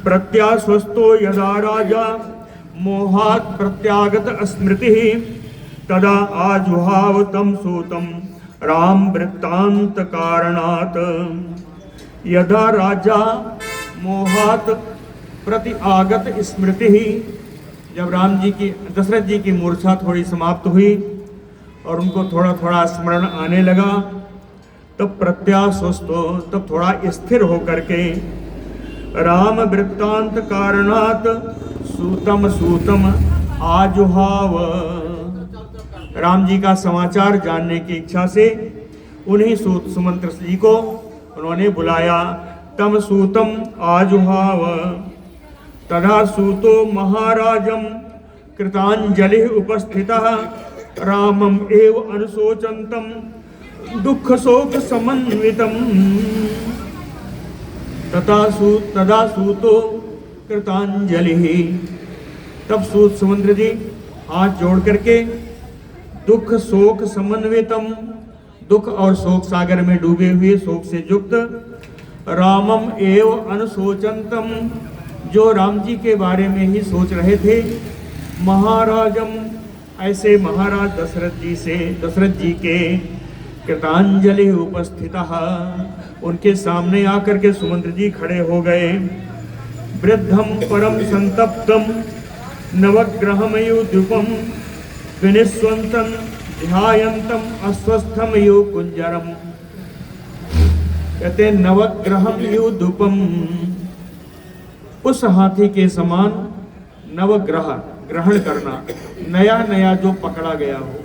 प्रत्याश्वस्तो यदा राजा मोहात् प्रत्यागत स्मृतिः तदा आजुहाव तं सूतं राम वृत्तांत कारणात्। यदा राजा मोहात् प्रति आगत स्मृतिः, जब राम जी की, दशरथ जी की मूर्छा थोड़ी समाप्त हुई और उनको थोड़ा थोड़ा स्मरण आने लगा, तब प्रत्याश्वस्तो, तब थोड़ा स्थिर होकर के राम वृत्तांत कारणात् सूतम सूतम आजुहाव, राम जी का समाचार जानने की इच्छा से उन्हीं सूत सुमंत्र जी को उन्होंने बुलाया। तम सूतम आजुहाव तदा सूतो महाराजम कृतांजलि उपस्थितः रामम एव अनुशोचंतम दुख शोक समन्वितम। तदा सूतो कृतांजलि, तब सूत सुमंत्र जी हाथ जोड़ करके दुख शोक समन्वितम, दुख और शोक सागर में डूबे हुए, शोक से युक्त, रामम एव अनुशोचंतम, जो राम जी के बारे में ही सोच रहे थे, महाराजम, ऐसे महाराज दशरथ जी के कृतांजलि उपस्थितः, उनके सामने आकर के सुमंत्र जी खड़े हो गए। वृद्धम परम संतप्तम नवग्रहमयूद्युपम विनिस्वंतम ध्यायंतम अस्वस्थम यु कुंजरम। कहते नवग्रहम युद्धुपम, उस हाथी के समान नवग्रह, ग्रहण करना, नया नया जो पकड़ा गया हो,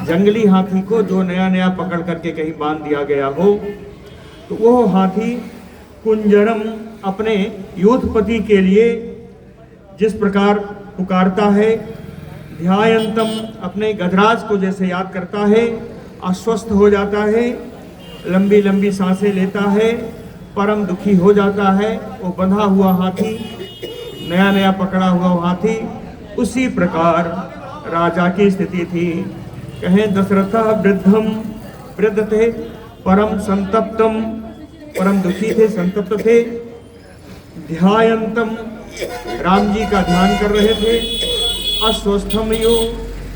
जंगली हाथी को जो नया नया पकड़ करके कहीं बांध दिया गया हो, तो वो हाथी कुंजरम, अपने योधपति के लिए जिस प्रकार पुकारता है, ध्यायंतम, अपने गजराज को जैसे याद करता है, आश्वस्त हो जाता है, लंबी लंबी सांसें लेता है, परम दुखी हो जाता है। वो बंधा हुआ हाथी, नया नया पकड़ा हुआ हाथी, उसी प्रकार राजा की स्थिति थी। कहें दशरथ वृद्धम, वृद्ध थे, परम संतप्तम, परम दुखी थे, संतप्त थे। ध्यायंतम, राम जी का ध्यान कर रहे थे। अस्वस्थम यु,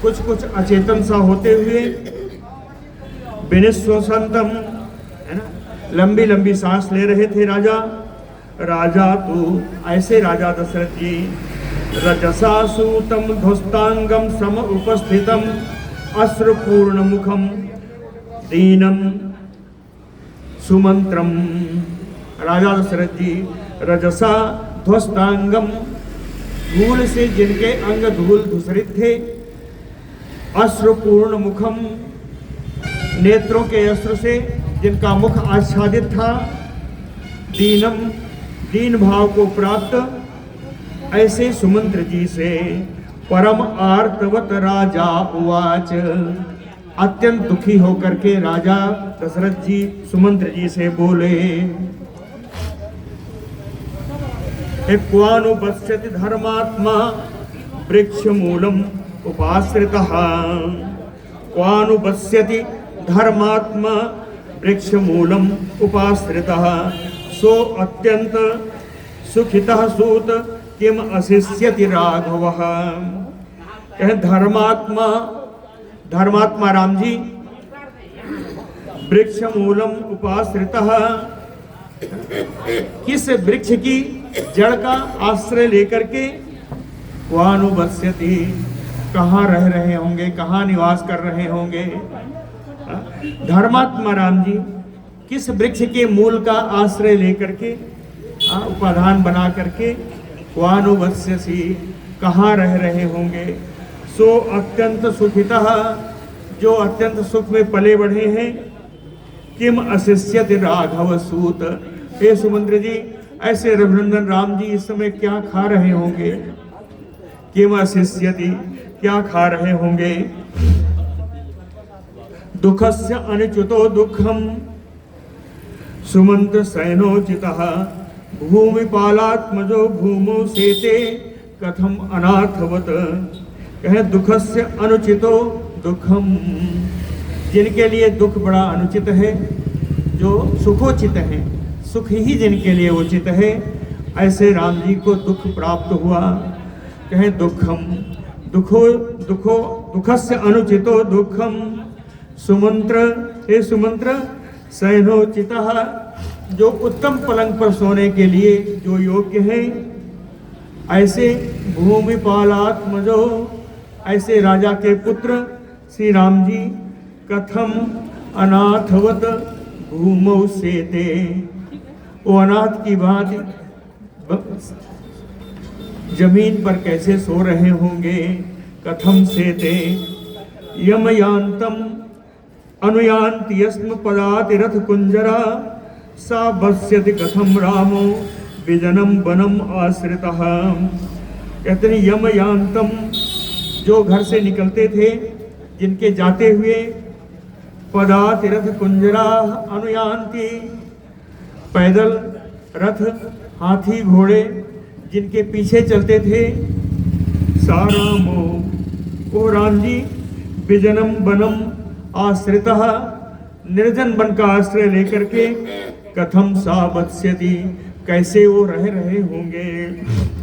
कुछ कुछ अचेतन सा होते हुए। विनिश्वसंतम, है ना, लंबी लंबी सांस ले रहे थे राजा। राजा तो ऐसे राजा दशरथ जी रजसा सूतम ध्वस्तांगम सम उपस्थितम अश्रुपूर्ण मुखम दीनम सुमंत्रम। राजा दशरथ जी रजसा ध्वस्तांगम, धूल से जिनके अंग धूल धूसरित थे। अश्रुपूर्ण मुखम, नेत्रों के अश्रु से जिनका मुख आच्छादित था। दीनम, दीन भाव को प्राप्त ऐसे सुमंत्र जी से परम आर्तवत राजा उवाच। अत्यंत दुखी होकर के राजा दशरथ जी सुमंत्र जी से बोले। क्वानुपश्यति धर्मात्मा वृक्ष मूलम उपाश्रितः। क्वानुपश्यति धर्मात्मा वृक्ष मूलम उपाश्रितः। सो अत्यंत सुखितः सूत किम अशिष्यति राघवः। कहें धर्मात्मा, धर्मात्मा राम जी वृक्ष मूलम उपाश्रितः, किस वृक्ष की जड़ का आश्रय लेकर के वानुबस्यति, कहाँ रह रहे होंगे, कहाँ निवास कर रहे होंगे। धर्मात्मा राम जी किस वृक्ष के मूल का आश्रय लेकर के, उपाधान बना करके वानुबस्यसि, कहाँ रह रहे होंगे। सो अत्यंत सुखितः, जो अत्यंत सुख में पले बढ़े हैं। किम अशिष्यति राघव सूत, हे सुमंत्र जी ऐसे रघुनंदन राम जी इस समय क्या खा रहे होंगे। किम अशिष्यति, क्या खा रहे होंगे। दुखस्य अनुच्युतो दुखम सुमंत्र सैनोचितः। भूमिपालात्मजो भूमौ सेते कथम अनाथवत। कहे दुखस्य अनुचितो दुखम, जिनके लिए दुख बड़ा अनुचित है, जो सुखोचित है, सुख ही जिनके लिए उचित है, ऐसे राम जी को दुख प्राप्त हुआ। कहे दुखम, दुखो दुखो दुखस्य अनुचितो दुखम सुमंत्र, हे सुमंत्र सैनोचितः, जो उत्तम पलंग पर सोने के लिए जो योग्य है। ऐसे भूमिपालात्मजो, ऐसे राजा के पुत्र श्री राम जी कथम अनाथवत भूमौ सेते, वो अनाथ की भांति जमीन पर कैसे सो रहे होंगे। कथम सेते यमयांतम अनुयान्ति यस्म पदाति रथ कुंजरा। सा बस्यति कथम रामो विजनम वनम आश्रितः। कहते हैं यमयांतम, जो घर से निकलते थे, जिनके जाते हुए पदाति रथ कुंजरा अनुयान्ति, पैदल रथ हाथी घोड़े जिनके पीछे चलते थे। सा रामो, ओ राम जी विजनम वनम आश्रितः, निर्जन वन का आश्रय लेकर के कथम सा बत्स्यति, कैसे वो रह रहे होंगे,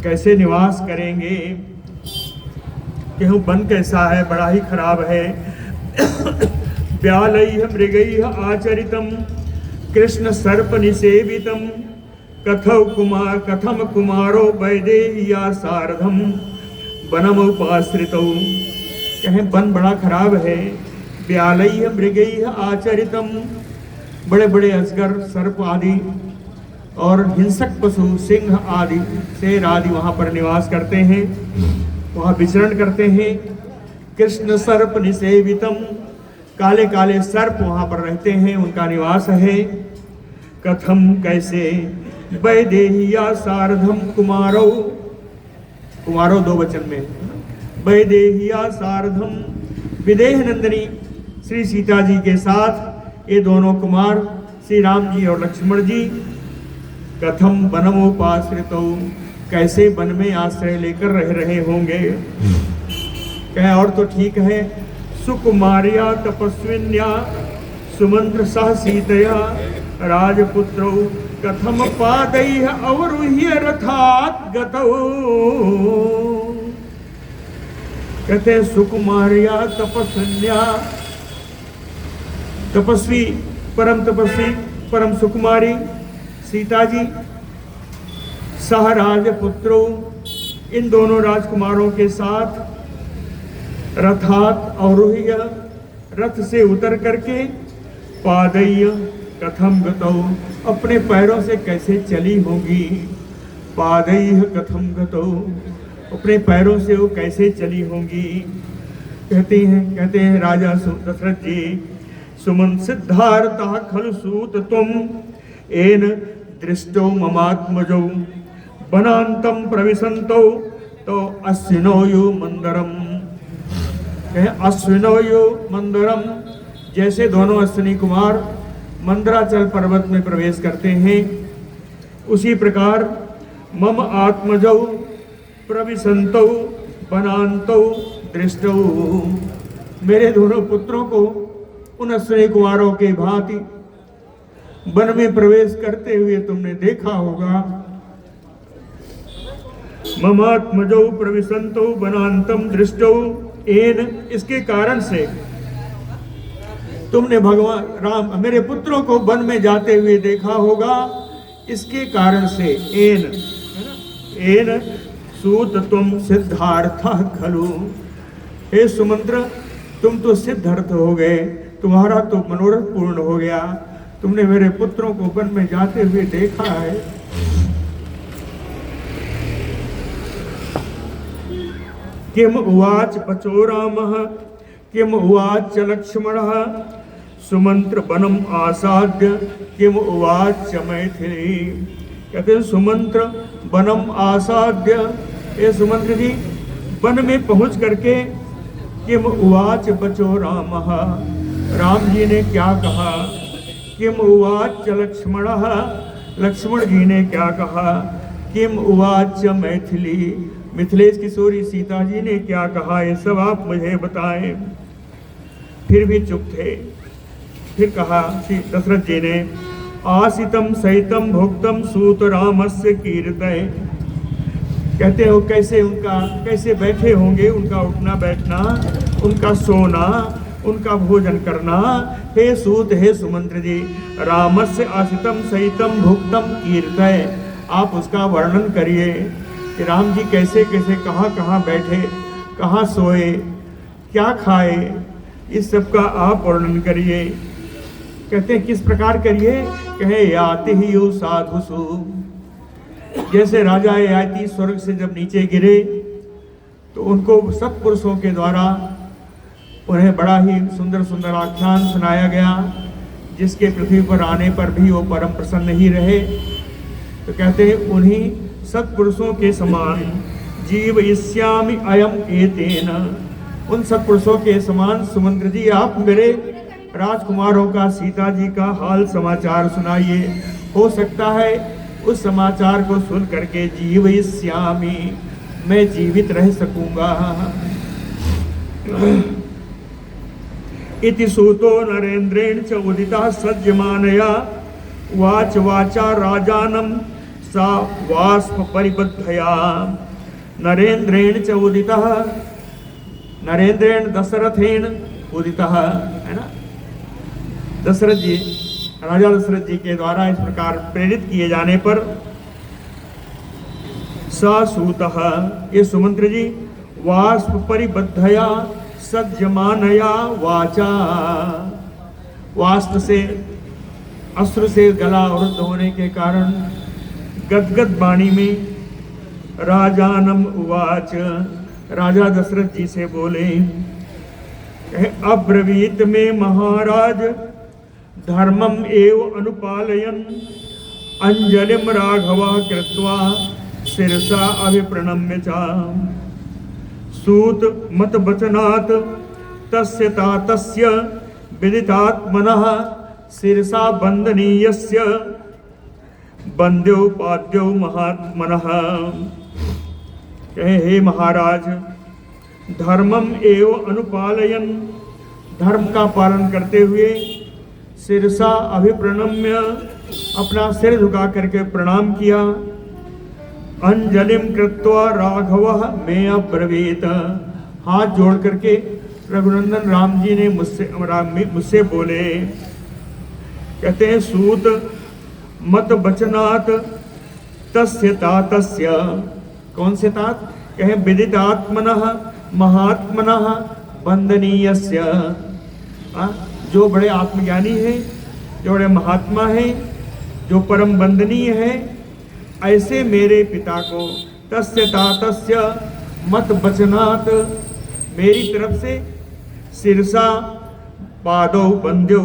कैसे निवास करेंगे। क्यों वन कैसा है, बड़ा ही खराब है। व्यालैः मृगैः आचरितम कृष्ण सर्प निसेवितम कथम कुमारो वैदेह्या सार्धम वनम उपाश्रितौ। कहें वन बड़ा खराब है। व्यालैः मृगैः आचरितम, बड़े बड़े अजगर सर्प आदि और हिंसक पशु सिंह आदि शेर आदि वहाँ पर निवास करते हैं, वहाँ विचरण करते हैं। कृष्ण सर्प निसेवितम, काले काले सर्प वहाँ पर रहते हैं, उनका निवास है। कथम कैसे, वैदेह्या सार्धम कुमारो, कुमारो दो वचन में, वैदेह्या सार्धम विदेह नंदिनी श्री सीता जी के साथ ये दोनों कुमार श्री राम जी और लक्ष्मण जी कथम वनमोपाश्रितौ, कैसे वन में आश्रय लेकर रह रहे होंगे। कहे और तो ठीक है, सुकुमार्या तपस्विन्या सुमंत्र सह सीतया राजपुत्रौ कथम पादैः अवरुह्य रथात् गतौ। कहते सुकुमार्या तपस्विन्या, तपस्वी परम सुकुमारी सीता जी, सह राजपुत्रों, इन दोनों राजकुमारों के साथ रथात अवरुह्य, रथ से उतर करके पादैय कथम गतौ, अपने पैरों से कैसे चली होंगी। पादैय कथम गतौ, अपने पैरों से वो कैसे चली होंगी। कहते हैं राजा दशरथ जी, सुमन सिद्धार्था खलु सूत तुम एन दृष्टो ममात्मजौ वनांतम प्रविशंतो तो अश्विनोयु मंदरम। अश्विनोयु मंदरम, जैसे दोनों अश्विनी कुमार मंदराचल पर्वत में प्रवेश करते हैं, उसी प्रकार मम आत्मजौ प्रविशंतौ वनांतौ दृष्टौ, मेरे दोनों पुत्रों को उन अश्विनी कुमारों के भांति वन में प्रवेश करते हुए तुमने देखा होगा। ममात्मजौ प्रविशंतौ वनांतम दृष्टौ एन, इसके कारण से तुमने भगवान राम मेरे पुत्रों को वन में जाते हुए देखा होगा। इसके कारण से एन सूत तुम सिद्धार्थ खलु, हे सुमंत्र तुम तो सिद्धार्थ हो गए, तुम्हारा तो मनोरथ पूर्ण हो गया, तुमने मेरे पुत्रों को वन में जाते हुए देखा है। किम उवाच बचो रामः किम उवाच लक्ष्मणः सुमंत्र वनम आसाद्य किम उवाच मैथिली। कहते हैं सुमंत्र वनम आसाद्य, ये सुमंत्र जी वन में पहुंच करके किम उवाच बचो रामः, राम जी ने क्या कहा। किम उवाच लक्ष्मणः, लक्ष्मण जी ने क्या कहा। किम उवाच मैथिली, मिथिलेश किशोरी सीता जी ने क्या कहा, ये सब आप मुझे बताएं। फिर भी चुप थे। फिर कहा श्री दशरथ जी ने, आसितम सहितम भुक्तम सूत रामस्य कीर्तय। कहते हो कैसे बैठे होंगे, उनका उठना बैठना, उनका सोना, उनका भोजन करना। हे सूत हे सुमंत्र जी, रामस्य आसितम सहितम भुक्तम कीर्तय, आप उसका वर्णन करिए कि राम जी कैसे कैसे कहाँ बैठे, कहाँ सोए, क्या खाए, इस सब का आप वर्णन करिए। कहते हैं किस प्रकार करिए। कहे याति ही यो साधुसु, जैसे राजा याति स्वर्ग से जब नीचे गिरे तो उनको सत्पुरुषों के द्वारा उन्हें बड़ा ही सुंदर सुंदर आख्यान सुनाया गया, जिसके पृथ्वी पर आने पर भी वो परम प्रसन्न ही रहे। तो कहते हैं उन्हीं सत्पुरुषों के समान जीवयिष्यामि अयम एतेन, उन सत्पुरुषों के समान सुमंत्र जी आप मेरे राजकुमारों का, सीता जी का हाल समाचार सुनाइए। हो सकता है उस समाचार को सुन करके जीवयिष्यामि, मैं जीवित रह सकूंगा। इति सूतो नरेंद्रेण च उदिता सज्जमानया वाच वाचा राजानम सा वास्प परिबद्धया। नरेंद्रेण च उदितः, नरेंद्रेण दशरथेन उदितः, है ना, दशरथ जी, राजा दशरथ जी के द्वारा इस प्रकार प्रेरित किए जाने पर सूतः, ये सुमंत्र जी वास्प परिबद्धया सज्जमानया वाचा, वास्प से अश्रु से गला अवरुद्ध होने के कारण गदगद वाणी में राजानम उवाच, राजा दशरथ जी से बोले, अब्रवीत में महाराज धर्मम एव अनुपालयन अंजलिम राघवा कृत्वा शिरसा अभिप्रणम्य चा। सूत मत वचनात् तस्य तातस्य विदितात्मनः शिरसा बंदनीयस्य बंद्योपाद्यो महात्मनः। कहे हे महाराज, धर्मम एव अनुपालयन, धर्म का पालन करते हुए शिरसा अभिप्रणम्य, अपना सिर झुका करके प्रणाम किया। अंजलिम कृत्वा राघवः मे अब्रवीत, हाथ जोड़ करके रघुनंदन राम जी ने मुझसे बोले, कहते हैं सूत मत बचनात् तस्य तातस्य, कौन से तात? कहे विदितात्मनः महात्मनः वंदनीयस्य, जो बड़े आत्मज्ञानी है, जो बड़े महात्मा है, जो परम वंदनीय है, ऐसे मेरे पिता को तस्य तातस्य मत बचनात्, मेरी तरफ से शिरसा पादौ बंद्यो,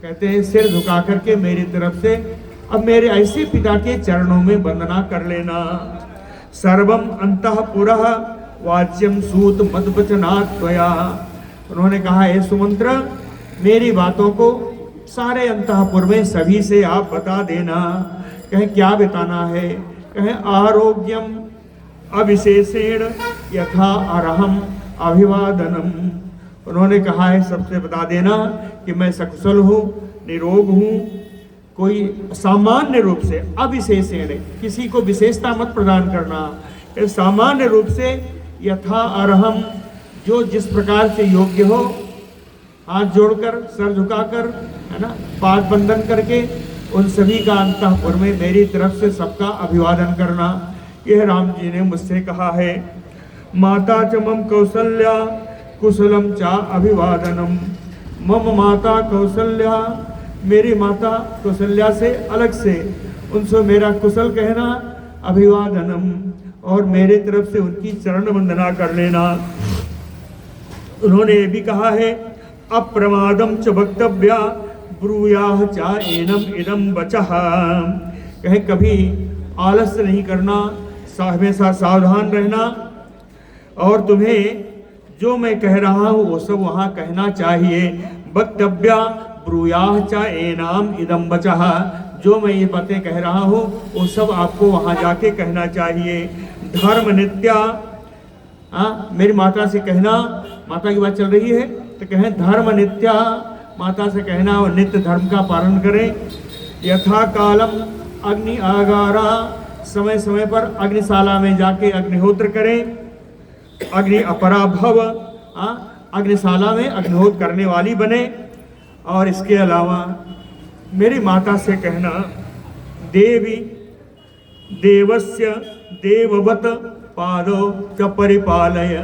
कहते हैं सिर झुका करके मेरी तरफ से अब मेरे ऐसे पिता के चरणों में वंदना कर लेना। सर्वम अंतःपुरः वाच्यम सूत मत बचनात् त्वया, उन्होंने कहा हे सुमंत्र, मेरी बातों को सारे अंतःपुर में सभी से आप बता देना। कहें क्या बताना है? कहें आरोग्यम अविशेषेण यथा अरहम अभिवादनम, उन्होंने कहा है सबसे बता देना कि मैं सकुशल हूँ, निरोग हूँ, कोई सामान्य रूप से, अविशेषेण, किसी को विशेषता मत प्रदान करना, सामान्य रूप से यथा अरहम, जो जिस प्रकार से योग्य हो, हाथ जोड़कर सर झुकाकर, है ना, पाद बंधन करके उन सभी का अंतःपुर में मेरी तरफ से सबका अभिवादन करना। यह राम जी ने मुझसे कहा है। माता च मम कौसल्या कुशलम चा अभिवादनम, मम माता कौसल्या, मेरी माता कौसल्या से अलग से उनसे मेरा कुशल कहना, अभिवादनम, और मेरे तरफ से उनकी चरण वंदना कर लेना। उन्होंने ये भी कहा है अप्रमादम च वक्तव्या ब्रूयाह चा एनम इदम वचः, कहे कभी आलस्य नहीं करना, हमेशा सावधान रहना, और तुम्हें जो मैं कह रहा हूँ वो सब वहाँ कहना चाहिए। वक्तव्या ब्रूयाह चा एनाम इदम वचः, जो मैं ये बातें कह रहा हूँ वो सब आपको वहाँ जाके कहना चाहिए। धर्म नित्या, मेरी माता से कहना, माता की बात चल रही है तो कहें धर्म नित्या, माता से कहना और नित्य धर्म का पालन करें। यथा कालम अग्नि आगारा, समय समय पर अग्निशाला में जाके अग्निहोत्र करें। अग्नि अपरा भव, अग्निशाला में अग्निहोत्र करने वाली बने। और इसके अलावा मेरी माता से कहना देवी देवस्य देववत पादो च परिपालय,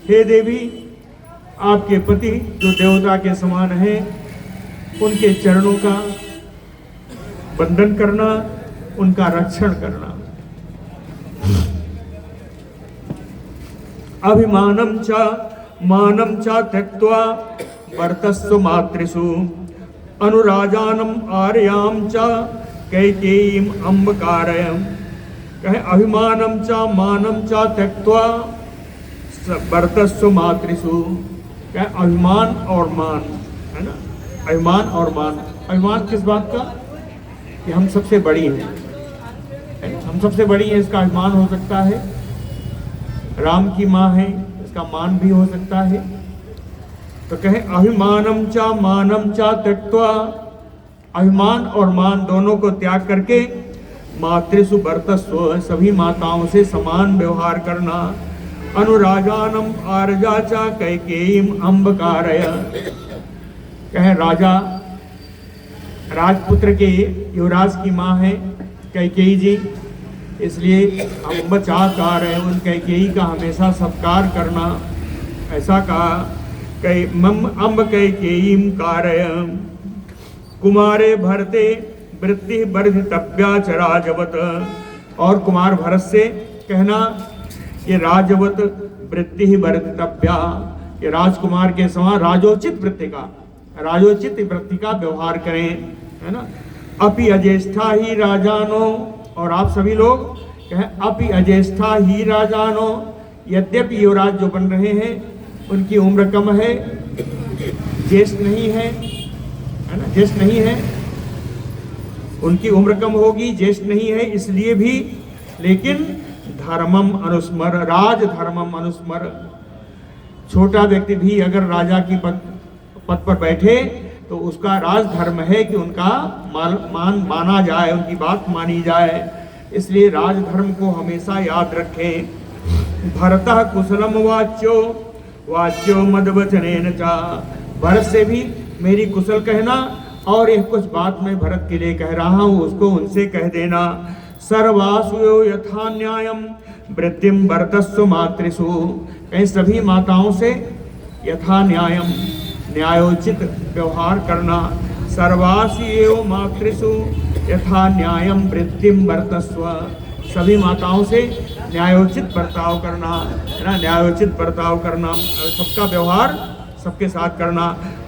हे देवी आपके पति जो देवता के समान हैं उनके चरणों का वंदन करना, उनका रक्षण करना। अभिमानम च त्यक्त्वा वर्तस्व मातृषु अनुराजानम आर्याम च कैकेयीम अम्बकारयम, कहे अभिमानम च त्यक्त्वा वर्तस्व मातृषु, कहे अभिमान और मान, है ना, अभिमान और मान। अभिमान किस बात का? कि हम सबसे बड़ी हैं, हम सबसे बड़ी हैं, इसका अभिमान हो सकता है। राम की माँ है, इसका मान भी हो सकता है। तो कहे अभिमानम च त्यक्त्वा, अभिमान और मान दोनों को त्याग करके मातृसु वर्तस्व, सभी माताओं से समान व्यवहार करना। अनुराजानम आरजा च कैकेयीम अम्बकारय, कहे राजा राजपुत्र के युवराज की माँ है कैकेयी जी, इसलिए अम्बचाकार है, उन कैकेयी का हमेशा सत्कार करना। ऐसा कहा कै मम अम्ब कैकेयीम कारय, कुमारे भरते वृत्ति वर्धितव्या च राजवत, और कुमार भरत से कहना ये राजवत वृत्ति वर्धितव्या, ये राजकुमार के समान राजोचित वृत्ति का व्यवहार करें, है ना। अपि अज्येष्ठा ही राजानो, और आप सभी लोग कहें अपि अज्येष्ठा ही राजानो, यद्यपि युवराज जो बन रहे हैं उनकी उम्र कम है, ज्येष्ठ नहीं है, है ना, ज्येष्ठ नहीं है, उनकी उम्र कम होगी, ज्येष्ठ नहीं है इसलिए भी, लेकिन धर्मम अनुस्मर, राज धर्मम अनुस्मर। छोटा व्यक्ति भी अगर राजा की पद पर बैठे तो उसका राज धर्म है कि उनका मान माना जाए, उनकी बात मानी जाए, इसलिए राजधर्म को हमेशा याद रखें। भरतः कुशलम वाच्यो वाच्यो मदवचनेन चा, भरत से भी मेरी कुशल कहना, और एक कुछ बात मैं भरत के लिए कह रहा हूँ उसको उनसे कह देना। सर्वासु यथा न्यायम वृद्धिम भरतस्व मातृसु, कहीं सभी माताओं से यथा न्यायम न्यायोचित व्यवहार करना। सर्वासु एव मातृसु यथा न्यायम वृद्धिम भरतस्व, सभी माताओं से न्यायोचित बर्ताव करना, है ना, न्यायोचित बर्ताव करना, सबका व्यवहार सबके साथ करना।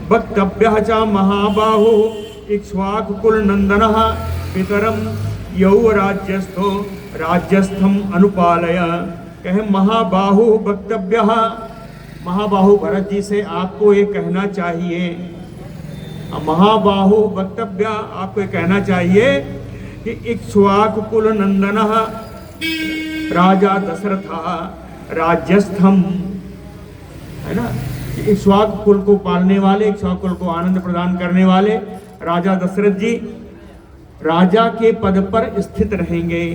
वक्तव्यः च महाबाहु इक्ष्वाकुकुल नंदनः पितरम यौ राज्यस्थो राज्यस्थम अनुपालय, कहे महाबाहु वक्तव्यः, महाबाहु भरत जी से आपको ये कहना चाहिए, महाबाहु वक्तव्य आपको ये कहना चाहिए कि इक्ष्वाकुकुल नंदनः राजा दशरथ राज्यस्थम, है ना, इक्ष्वाकु कुल को पालने वाले, इक्ष्वाकु कुल को आनंद प्रदान करने वाले राजा दशरथ जी राजा के पद पर स्थित रहेंगे।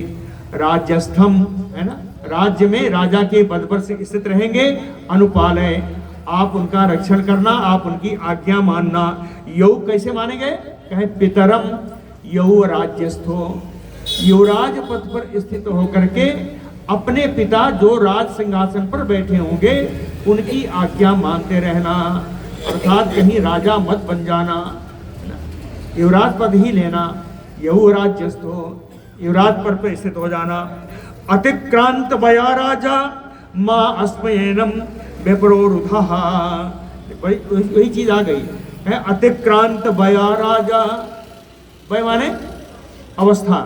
राज्यस्थम, है ना, राज्य में राजा के पद पर स्थित रहेंगे। अनुपालय, आप उनका रक्षण करना, आप उनकी आज्ञा मानना। यौ कैसे मानेंगे, कहे पितरम यौ राज्यस्थो, युवराज पद पर स्थित होकर के अपने पिता जो राज सिंहासन पर बैठे होंगे उनकी आज्ञा मानते रहना, अर्थात कहीं राजा मत बन जाना, युवराज पद ही लेना। युवराज्यस्थो, युवराज पद पर स्थित हो जाना। अतिक्रांत बया राजा माँ अस्मयेनम विप्रोरुधः, वही चीज आ गई है। अतिक्रांत बया राजा, वह माने अवस्था,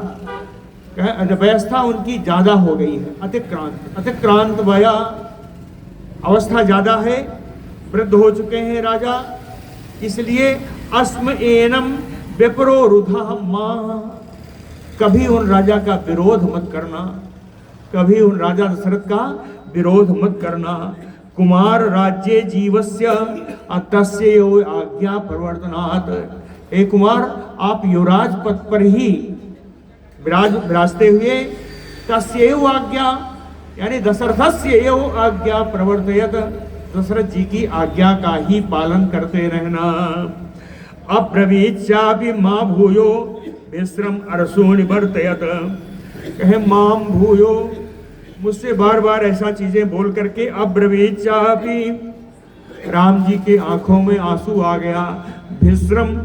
व्यवस्था उनकी ज्यादा हो गई है। अतिक्रांत, अतिक्रांत बया, अवस्था ज्यादा है, वृद्ध हो चुके हैं राजा, इसलिए अस्म एनम विप्रोरुधः मां, कभी उन राजा का विरोध मत करना, कभी उन राजा दशरथ का विरोध मत करना। कुमार राज्य जीवस्य तस्य यो आज्ञा प्रवर्तनात्, हे कुमार आप युवराज पद पर ही विराजते हुए तस्यैव आज्ञा, यानी दशरथस्य एव आज्ञा प्रवर्तयत, दशरथ जी की आज्ञा का ही पालन करते रहना। अब्रवीत्यापि मां भूयो विश्रम अर्षूणि वर्तयत, कहे माम भूयो, मुझसे बार बार ऐसा चीजें बोल करके। अब्रवीत्यापि, राम जी के आंखों में आंसू आ गया। विश्रम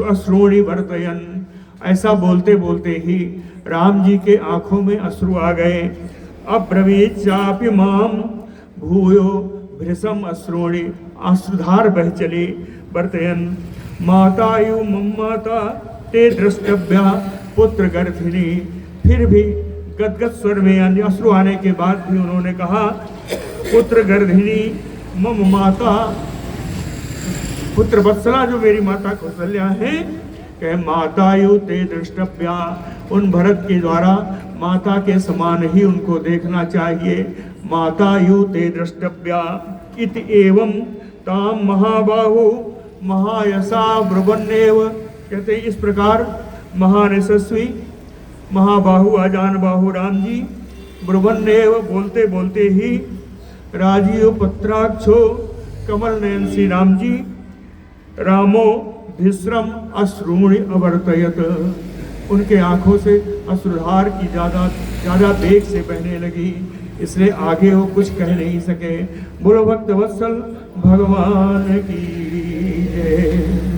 अश्रूणि वर्तयन, ऐसा बोलते बोलते ही राम जी के आंखों में अश्रु आ गए। अब्रवीत्यापि माम भूयो भृशम अश्रूणि, अश्रुधार बह चले। वर्तयन मातायु मम्माता ते द्रष्टव्या पुत्र गर्भिणी, फिर भी गदगद स्वर में यानी अश्रु आने के बाद भी उन्होंने कहा पुत्र गर्भिणी मम माता, पुत्र वत्सला जो मेरी माता कौशल्या है, कहे मातायु ते द्रष्टव्या, उन भरत के द्वारा माता के समान ही उनको देखना चाहिए। मातायु ते द्रष्टव्या इति एवं ताम महाबाहु महायशा ब्रुवन्नेव, कहते इस प्रकार महान यशस्वी महाबाहु आजान बाहु राम जी ब्रुवन्नेव, बोलते बोलते ही राजीव पत्राक्षो कमल नयन श्री राम जी रामो विश्रम अश्रूणि अवर्तयत, उनके आंखों से अश्रुधार की ज्यादा वेग से बहने लगी, इसलिए आगे वो कुछ कह नहीं सके। बोलो भक्त वत्सल भगवान की जय।